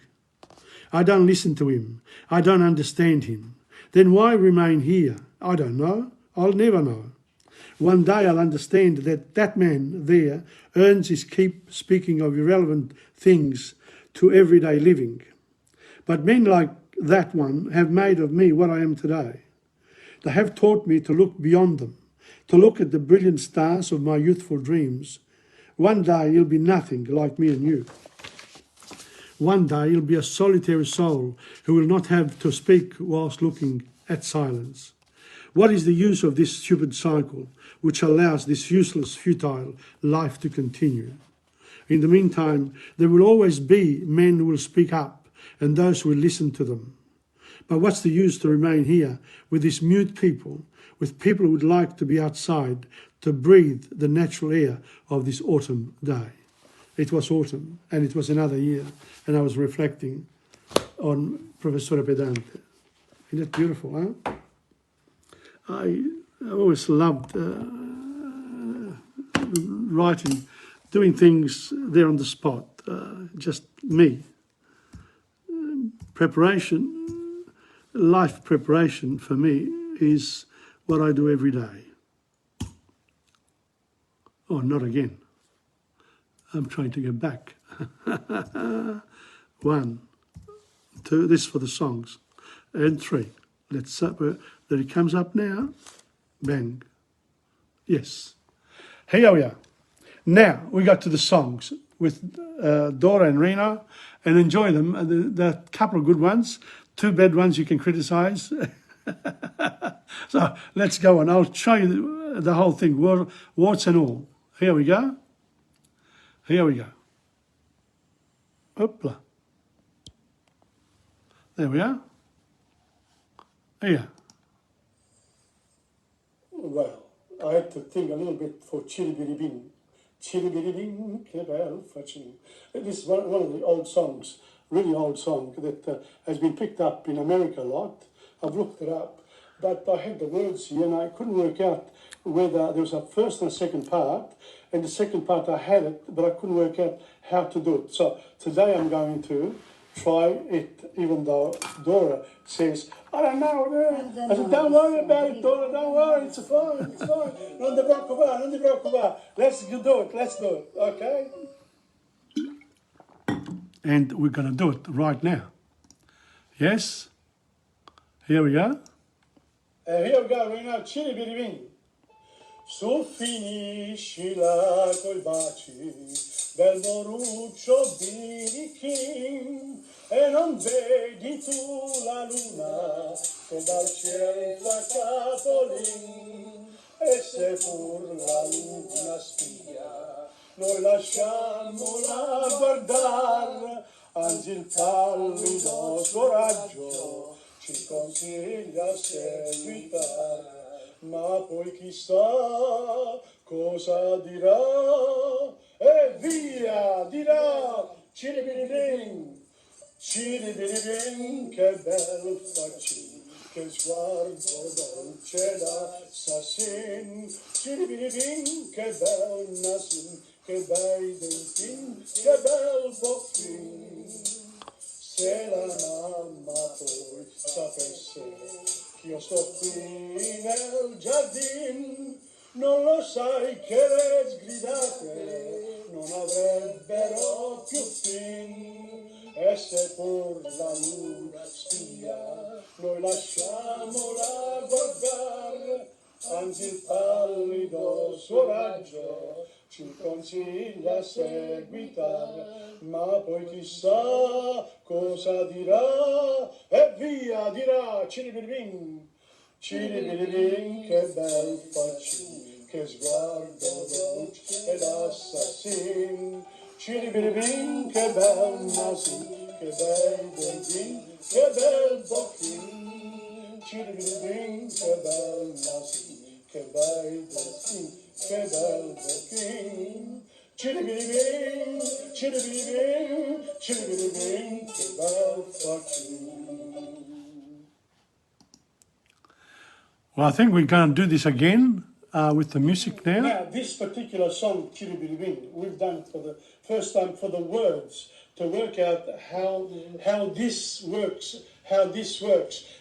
I don't listen to him. I don't understand him. Then why remain here? I don't know. I'll never know. One day I'll understand that that man there earns his keep speaking of irrelevant things to everyday living. But men like that one have made of me what I am today. They have taught me to look beyond them, to look at the brilliant stars of my youthful dreams. One day you'll be nothing like me and you. One day you'll be a solitary soul who will not have to speak whilst looking at silence. What is the use of this stupid cycle which allows this useless, futile life to continue? In the meantime, there will always be men who will speak up and those who will listen to them. But what's the use to remain here with these mute people, with people who would like to be outside, to breathe the natural air of this autumn day? It was autumn, and it was another year, and I was reflecting on Professore Pedante. Isn't that beautiful, huh? I always loved writing, doing things there on the spot, just me. Preparation, life preparation for me is what I do every day. Oh, not again. I'm trying to get back. 1, 2, this for the songs, and 3. Let's there it comes up now. Bang. Yes. Here we are. Now we got to the songs with Dora and Reno, and enjoy them. There are a couple of good ones, 2 bad ones you can criticise. So let's go on. I'll show you the whole thing, warts and all. Here we go. Here we go. Hoopla. There we are. Here. Well, I had to think a little bit for Chiribiribin. Chiribiribin, che bel faccio. This is one of the old songs, really old song that has been picked up in America a lot. I've looked it up, but I had the words here and I couldn't work out whether there was a first and a second part. And the second part I had it, but I couldn't work out how to do it. So today I'm going to try it, even though Dora says, I don't know. I said, don't worry about it, Dora, don't worry, it's fine, it's fine. Non ti preoccupare. Let's do it, okay? And we're going to do it right now. Yes? Here we go. Here we go, Reno. Chiribiribing. Su finiscila coi baci del moruccio birichino e non vedi tu la luna che dal cielo fa capolin e se pur la luna spia noi lasciamola guardar, anzi il pallido coraggio ci consiglia seguitar. Ma poi chissà cosa dirà, e via, dirà, ciribiribin, ciribiribin, che bel faccin, che sguardo dolce l'assassin, ciribiribin, che bel nasin, che bei dentin, che bel bocchin. Se la mamma poi sapesse che io sto qui nel giardin, non lo sai che le sgridate non avrebbero più fin. E se pur la luna spia, noi lasciamola guardar, anzi il pallido suo raggio ci consiglia seguitar, ma poi chissà cosa dirà, e via dirà, ciribiribin, ciribiribin, che bel faccin, che sguardo dolce l'assassin, ciribiribin, che bel nasin, che bei dentin, che bel bocchin, ciribiribin, che bel nasin, che bei dentin, che bel bocchin, ciribiribin, ciribiribin, ciribiribin, che bel faccin. Well, I think we're going to do this again with the music now. Now, this particular song, Chiribiribin, we've done it for the first time for the words, to work out how this works,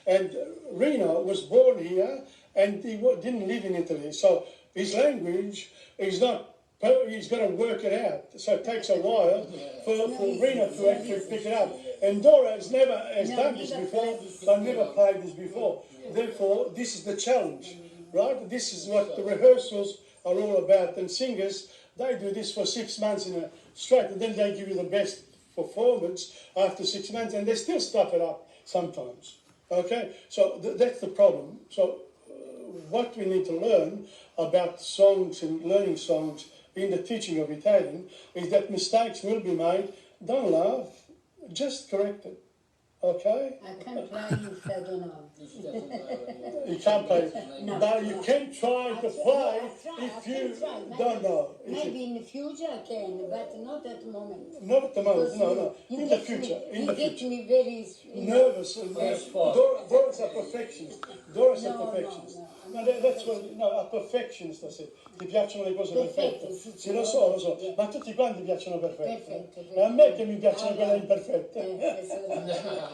And Reno was born here, and he didn't live in Italy, so his language is not. He's got to work it out, so it takes a while for Reno to actually pick it up. And Dora has done this before, but never played this before. Therefore, this is the challenge, right? This is what the rehearsals are all about. And singers, they do this for 6 months in a straight, and then they give you the best performance after 6 months, and they still stuff it up sometimes. Okay, so that's the problem. So what we need to learn about songs and learning songs in the teaching of Italian is that mistakes will be made. Don't laugh, just correct it. Okay? I can't play if I don't know. You can't play, No. but you can try to play if you don't know. Maybe in the future I can, but not at the moment. Not at the moment, Because no. you In the get future, me, in the you get future. me very Nervous. Dora's a perfectionist. Dora's a No, perfectionist. no. No, that's what, no, a perfectionist, I said. Ti piacciono le cose perfette. Perfette, sì, Sì, lo so. Ma a tutti quanti piacciono perfette. Perfette. E a me che mi piacciono quelle imperfette.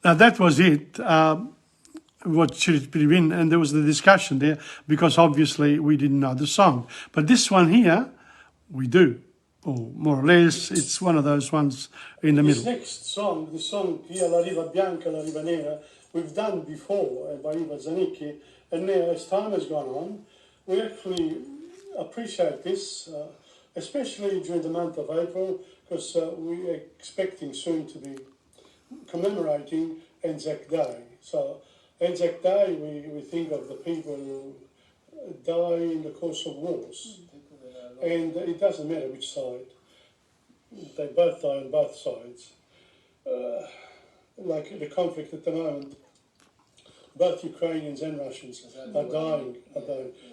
Now that was it, what Chiribiribin, and there was the discussion there because obviously we didn't know the song. But this one here, we do, or more or less, it's one of those ones in the This middle. next song, the song Via la riva bianca, la riva nera, we've done before by Iva Zanicchi, and now as time has gone on, we actually appreciate this, especially during the month of April, because we are expecting soon to be commemorating Anzac Day. So Anzac Day, we think of the people who die in the course of wars. And it doesn't matter which side. They both die on both sides. Like the conflict at the moment, both Ukrainians and Russians are dying.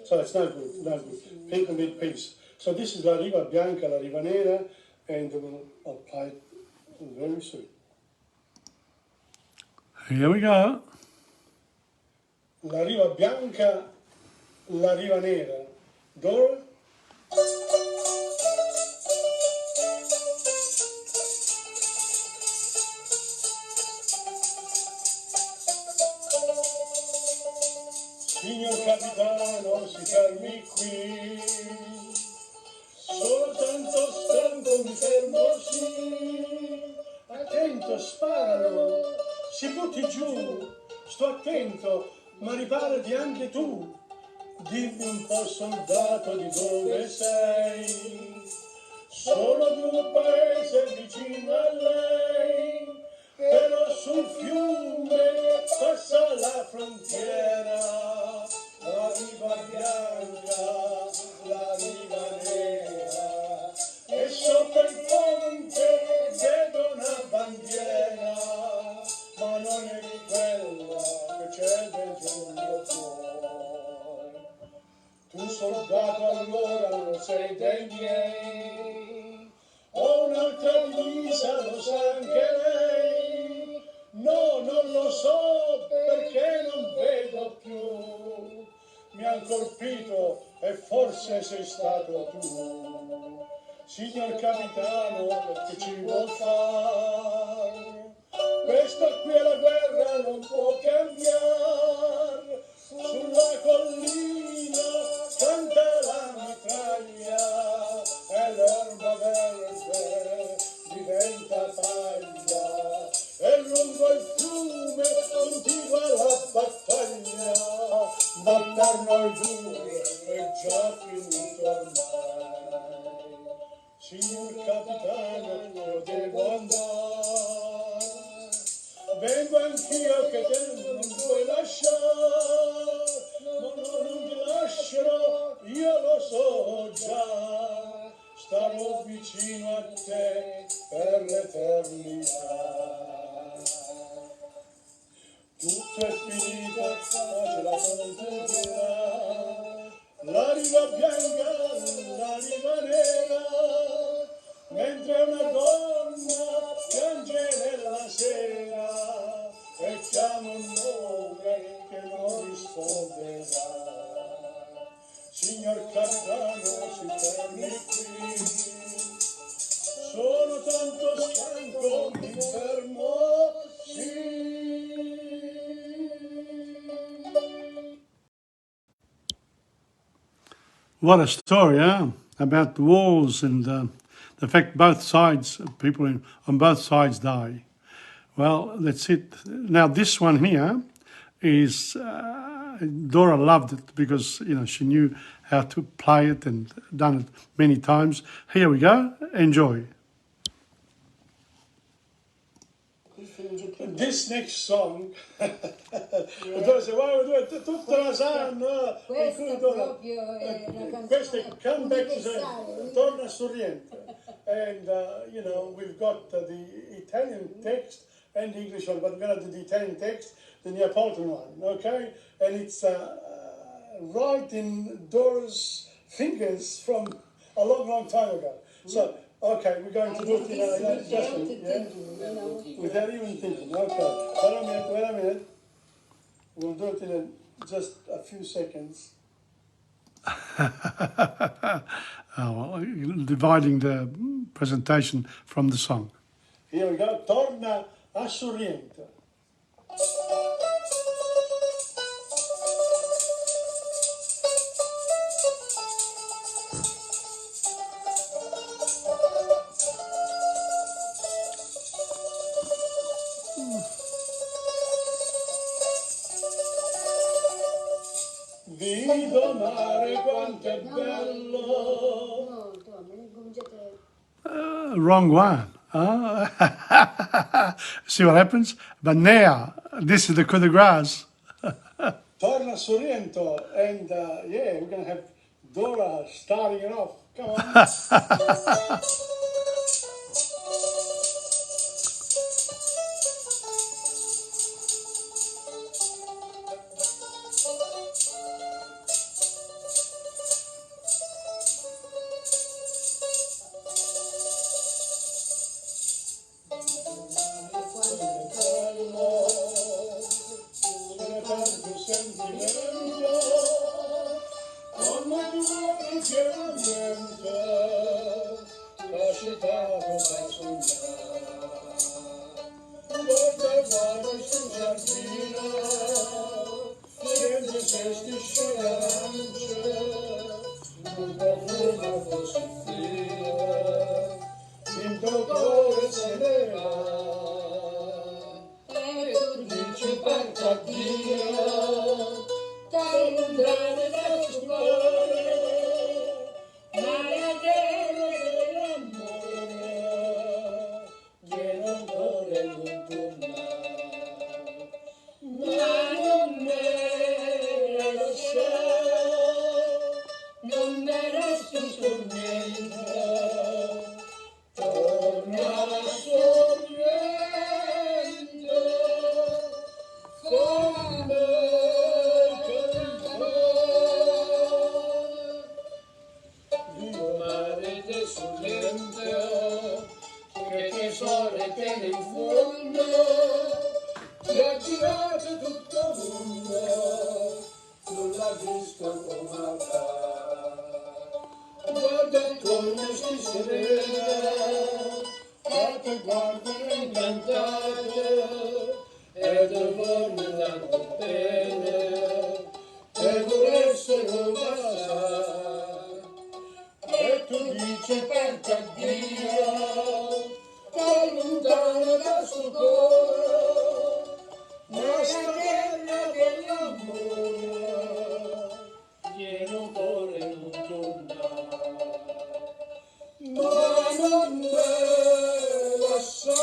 So it's no good. People need peace. So this is La Riva Bianca, La Riva Nera, and I'll play it very soon. Here we go. La riva bianca, la riva nera. Dora? Signor capitano, si fermi qui. Sono tanto stanco, mi fermo, sì. Attento, sparano. Si butti giù, sto attento, ma riparati anche tu. dimmi un po' soldato di dove sei. Sono di un paese vicino a lei, però sul fiume passa la frontiera, la riva bianca, la riva nera, e sopra il ponte vedo una bandiera, ma non è di quella che c'è del giugno fuori. Tu soldato allora non sei dei miei, ho un'altra divisa, lo sa anche lei. No, non lo so perché non vedo più. Mi han colpito e forse sei stato tu. Signor capitano, che ci vuol fare? Questa qui è la guerra, non può cambiare. Sulla collina canta la mitraglia e l'erba verde diventa paglia e lungo il fiume continua la battaglia, ma per noi due è già finito ormai. Signor capitano, io devo andare, vengo anch'io che te non vuoi lasciare, ma no, non ti lascerò, io lo so già, starò vicino a te per l'eternità. Tutto è finito, ma c'è la frontiera, la riva bianca, la riva nera, mentre una donna piange nella sera e chiama un nome che non risponderà. Signor capitano, si fermi qui, sono tanto stanco, mi fermo, sì. What a story, huh? About the wars and the fact both sides, people on both sides die. Well, that's it. Now this one here is Dora loved it because she knew how to play it and done it many times. Here we go. Enjoy. This next song, Dora se vuoi due tutta la sanno, Questa proprio è una canzone questa è Come Back to universale. Torna Sorriente, and we've got the Italian text and the English one, but we're going to do the Italian text, the Neapolitan one, okay? And it's right in Dora's fingers from a long, long time ago. So, okay, we're going to do it in just a minute, yeah? Without even thinking, okay. Wait a minute. We'll do it in just a few seconds. Dividing the presentation from the song. Here we go. Torna a Sorriente. Vido mare quanto è bello. No, me ne cominciate. Wrong one. See what happens? But now, this is the coup de grace. Torna Sorrento, and yeah, we're going to have Dora starting it off. Come on. Tanto sentimento, come tuo richiamamento, lasciato da sognare. Guarda su giardino, niente cesti sciolance, un profumo così fino, in tuo cuore se ne va. Parta Dio, dai un lontane da stupore, ma la terra dell'amore viene ancora non torna. Ma non me lo so, non me resto tormento, torna sorrento come un mare desolente che tesoro tiene in fondo, ti ha girato tutto il mondo, non l'ha visto come fa. Guarda come si serena, che guardano incantato, e dormono la bene, e vorresti non passare. E tu dici perché Dio, poi lontano da sto cuore, ma sta terra dell'amore, viene un cuore non torna. Ma non me lo so,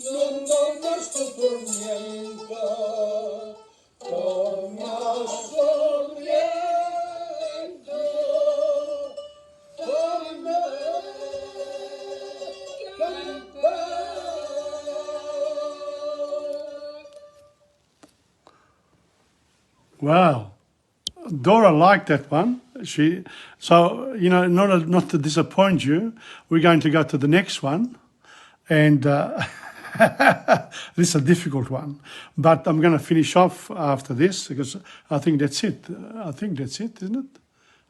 non torna sto tormento, torna sorriento, come Wow. Dora liked that one. So, you know, not to disappoint you, we're going to go to the next one. And this is a difficult one. But I'm going to finish off after this because I think that's it. I think that's it, isn't it?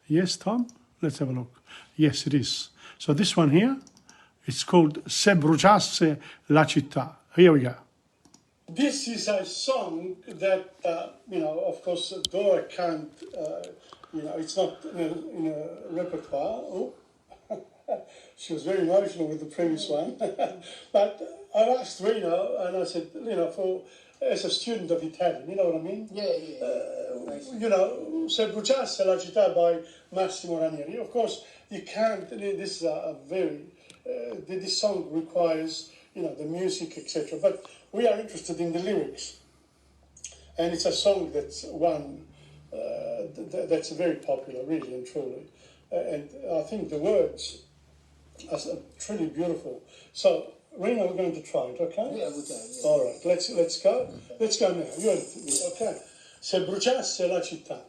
Yes, Tom? Let's have a look. Yes, it is. So this one here, it's called Se bruciasse la città. Here we go. This is a song that, you know, of course, Dora can't, you know, it's not in a repertoire. Oh. She was very emotional with the previous one. But I asked Reno, and I said, you know, as a student of Italian, you know what I mean? Yeah. You know, Se bruciasse la città by Massimo Ranieri. Of course, you can't, this is a very, this song requires, you know, the music, etc. But we are interested in the lyrics. And it's a song that's that's very popular, really and truly. And I think the words are truly beautiful. So, Rena, we're going to try it, okay? Yeah, we can. Yeah. All right, let's go. Let's go now. You're okay. Se bruciasse la città,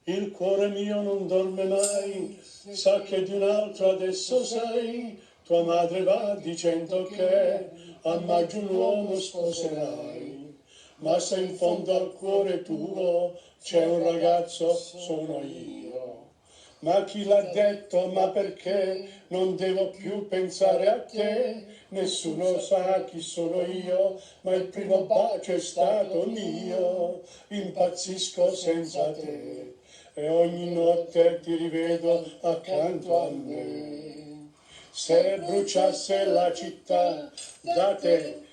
il cuore mio non dorme mai, sa che di un altro adesso sei, tua madre va dicendo che a maggio un uomo sposerai, ma se in fondo al cuore tuo c'è un ragazzo, sono io. Ma chi l'ha detto, ma perché non devo più pensare a te? Nessuno sa chi sono io, ma il primo bacio è stato mio. Impazzisco senza te e ogni notte ti rivedo accanto a me. Se bruciasse la città, da te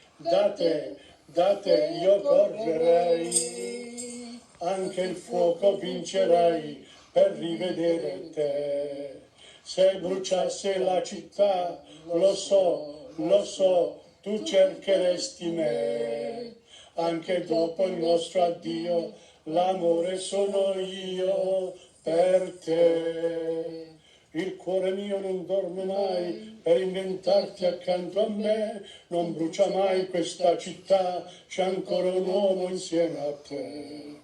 io correrei. Anche il fuoco vincerai per rivedere te. Se bruciasse la città, lo so, tu cercheresti me. Anche dopo il nostro addio, l'amore sono io per te. Il cuore mio non dorme mai per inventarti accanto a me, non brucia mai questa città, c'è ancora un uomo insieme a te.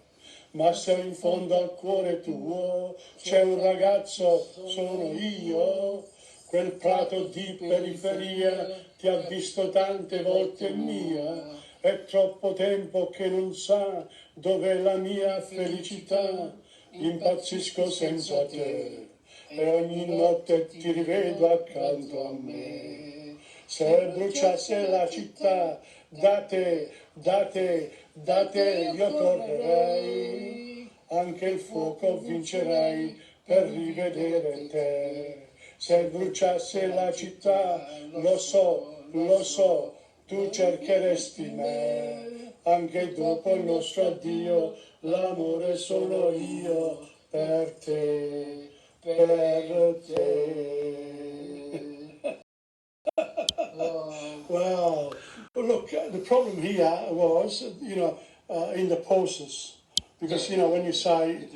Ma se in fondo al cuore tuo c'è un ragazzo, sono io. Quel prato di periferia ti ha visto tante volte mia. È troppo tempo che non sa dov'è la mia felicità. Impazzisco senza te e ogni notte ti rivedo accanto a me. Se bruciasse la città, da te io correrei, anche il fuoco vincerai per rivedere te. Se bruciasse la città, lo so, tu cercheresti me. anche dopo il nostro addio, l'amore sono io per te, per te. Wow. Well, look, the problem here was, in the pauses. Because, when you say,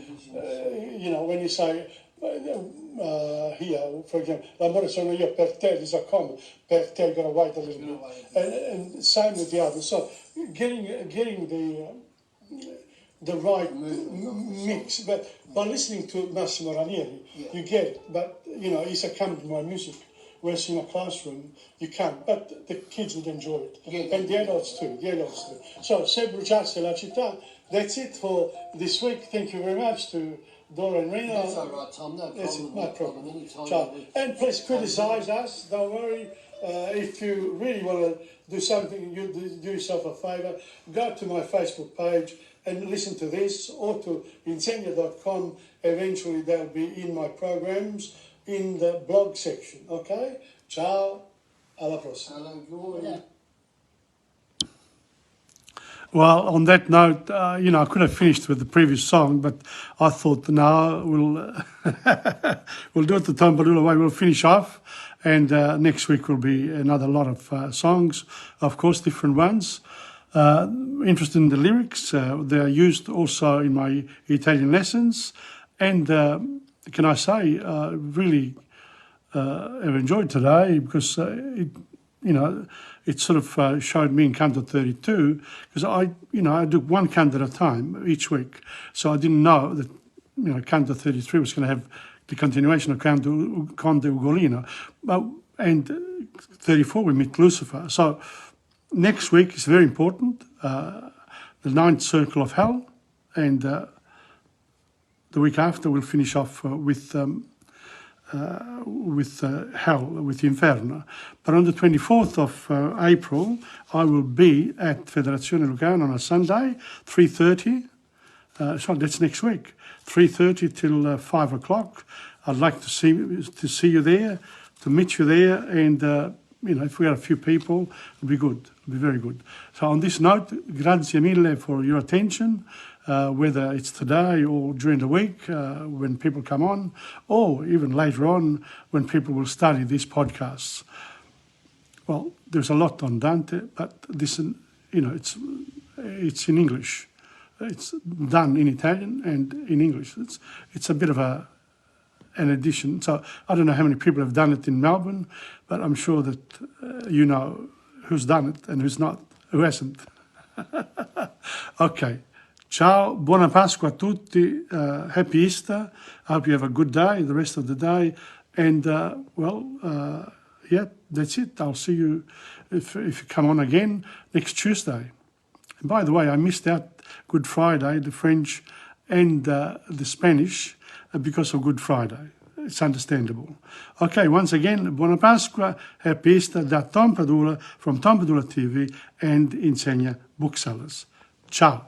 here, for example, l'amore sono io per te, there's a comma, per te, you've got to wait a little bit. And same with the others. So getting the right mix, but by listening to Massimo Ranieri, you get it. But, he's accompanied my music. Whereas in a classroom, you can't. But the kids would enjoy it. And the adults too, So, se bruciasse la città, that's it for this week. Thank you very much to Dora and Rena. That's all right, Tom. No problem. No problem. Anytime. Ciao. And please criticise us. Don't worry. If you really want to do something, you do yourself a favour. Go to my Facebook page and listen to this, or to insegna.com. Eventually, they'll be in my programs in the blog section. Okay? Ciao. Alla prossima. Hello, Gloria. Well, on that note, I could have finished with the previous song, but I thought, no, we'll do it the TomPadula way. We'll finish off, and next week will be another lot of songs, of course, different ones. Interested in the lyrics. They're used also in my Italian lessons, and can I say, really have enjoyed today, because it sort of showed me in Canto 32, because I do one canto at a time each week. So I didn't know that, Canto 33 was going to have the continuation of Canto Ugolino. And 34, we meet Lucifer. So next week is very important, the ninth circle of hell, and the week after we'll finish off with hell, with Inferno. But on the 24th of April, I will be at Federazione Lucana on a Sunday, 3:30. So that's next week, 3:30 till 5 o'clock. I'd like to see you there, to meet you there, and if we have a few people, it'll be good. It'll be very good. So on this note, grazie mille for your attention. Whether it's today or during the week when people come on, or even later on when people will study these podcasts. Well, there's a lot on Dante, but this, it's in English. It's done in Italian and in English. It's a bit of an addition. So I don't know how many people have done it in Melbourne, but I'm sure that you know who's done it and who hasn't. Okay. Ciao, buona Pasqua a tutti, happy Easter. I hope you have a good day, the rest of the day. And, that's it. I'll see you if you come on again next Tuesday. And by the way, I missed out Good Friday, the French and the Spanish, because of Good Friday. It's understandable. Okay, once again, buona Pasqua, happy Easter, da Tom Padula from TomPadulaTV and Insegna Booksellers. Ciao.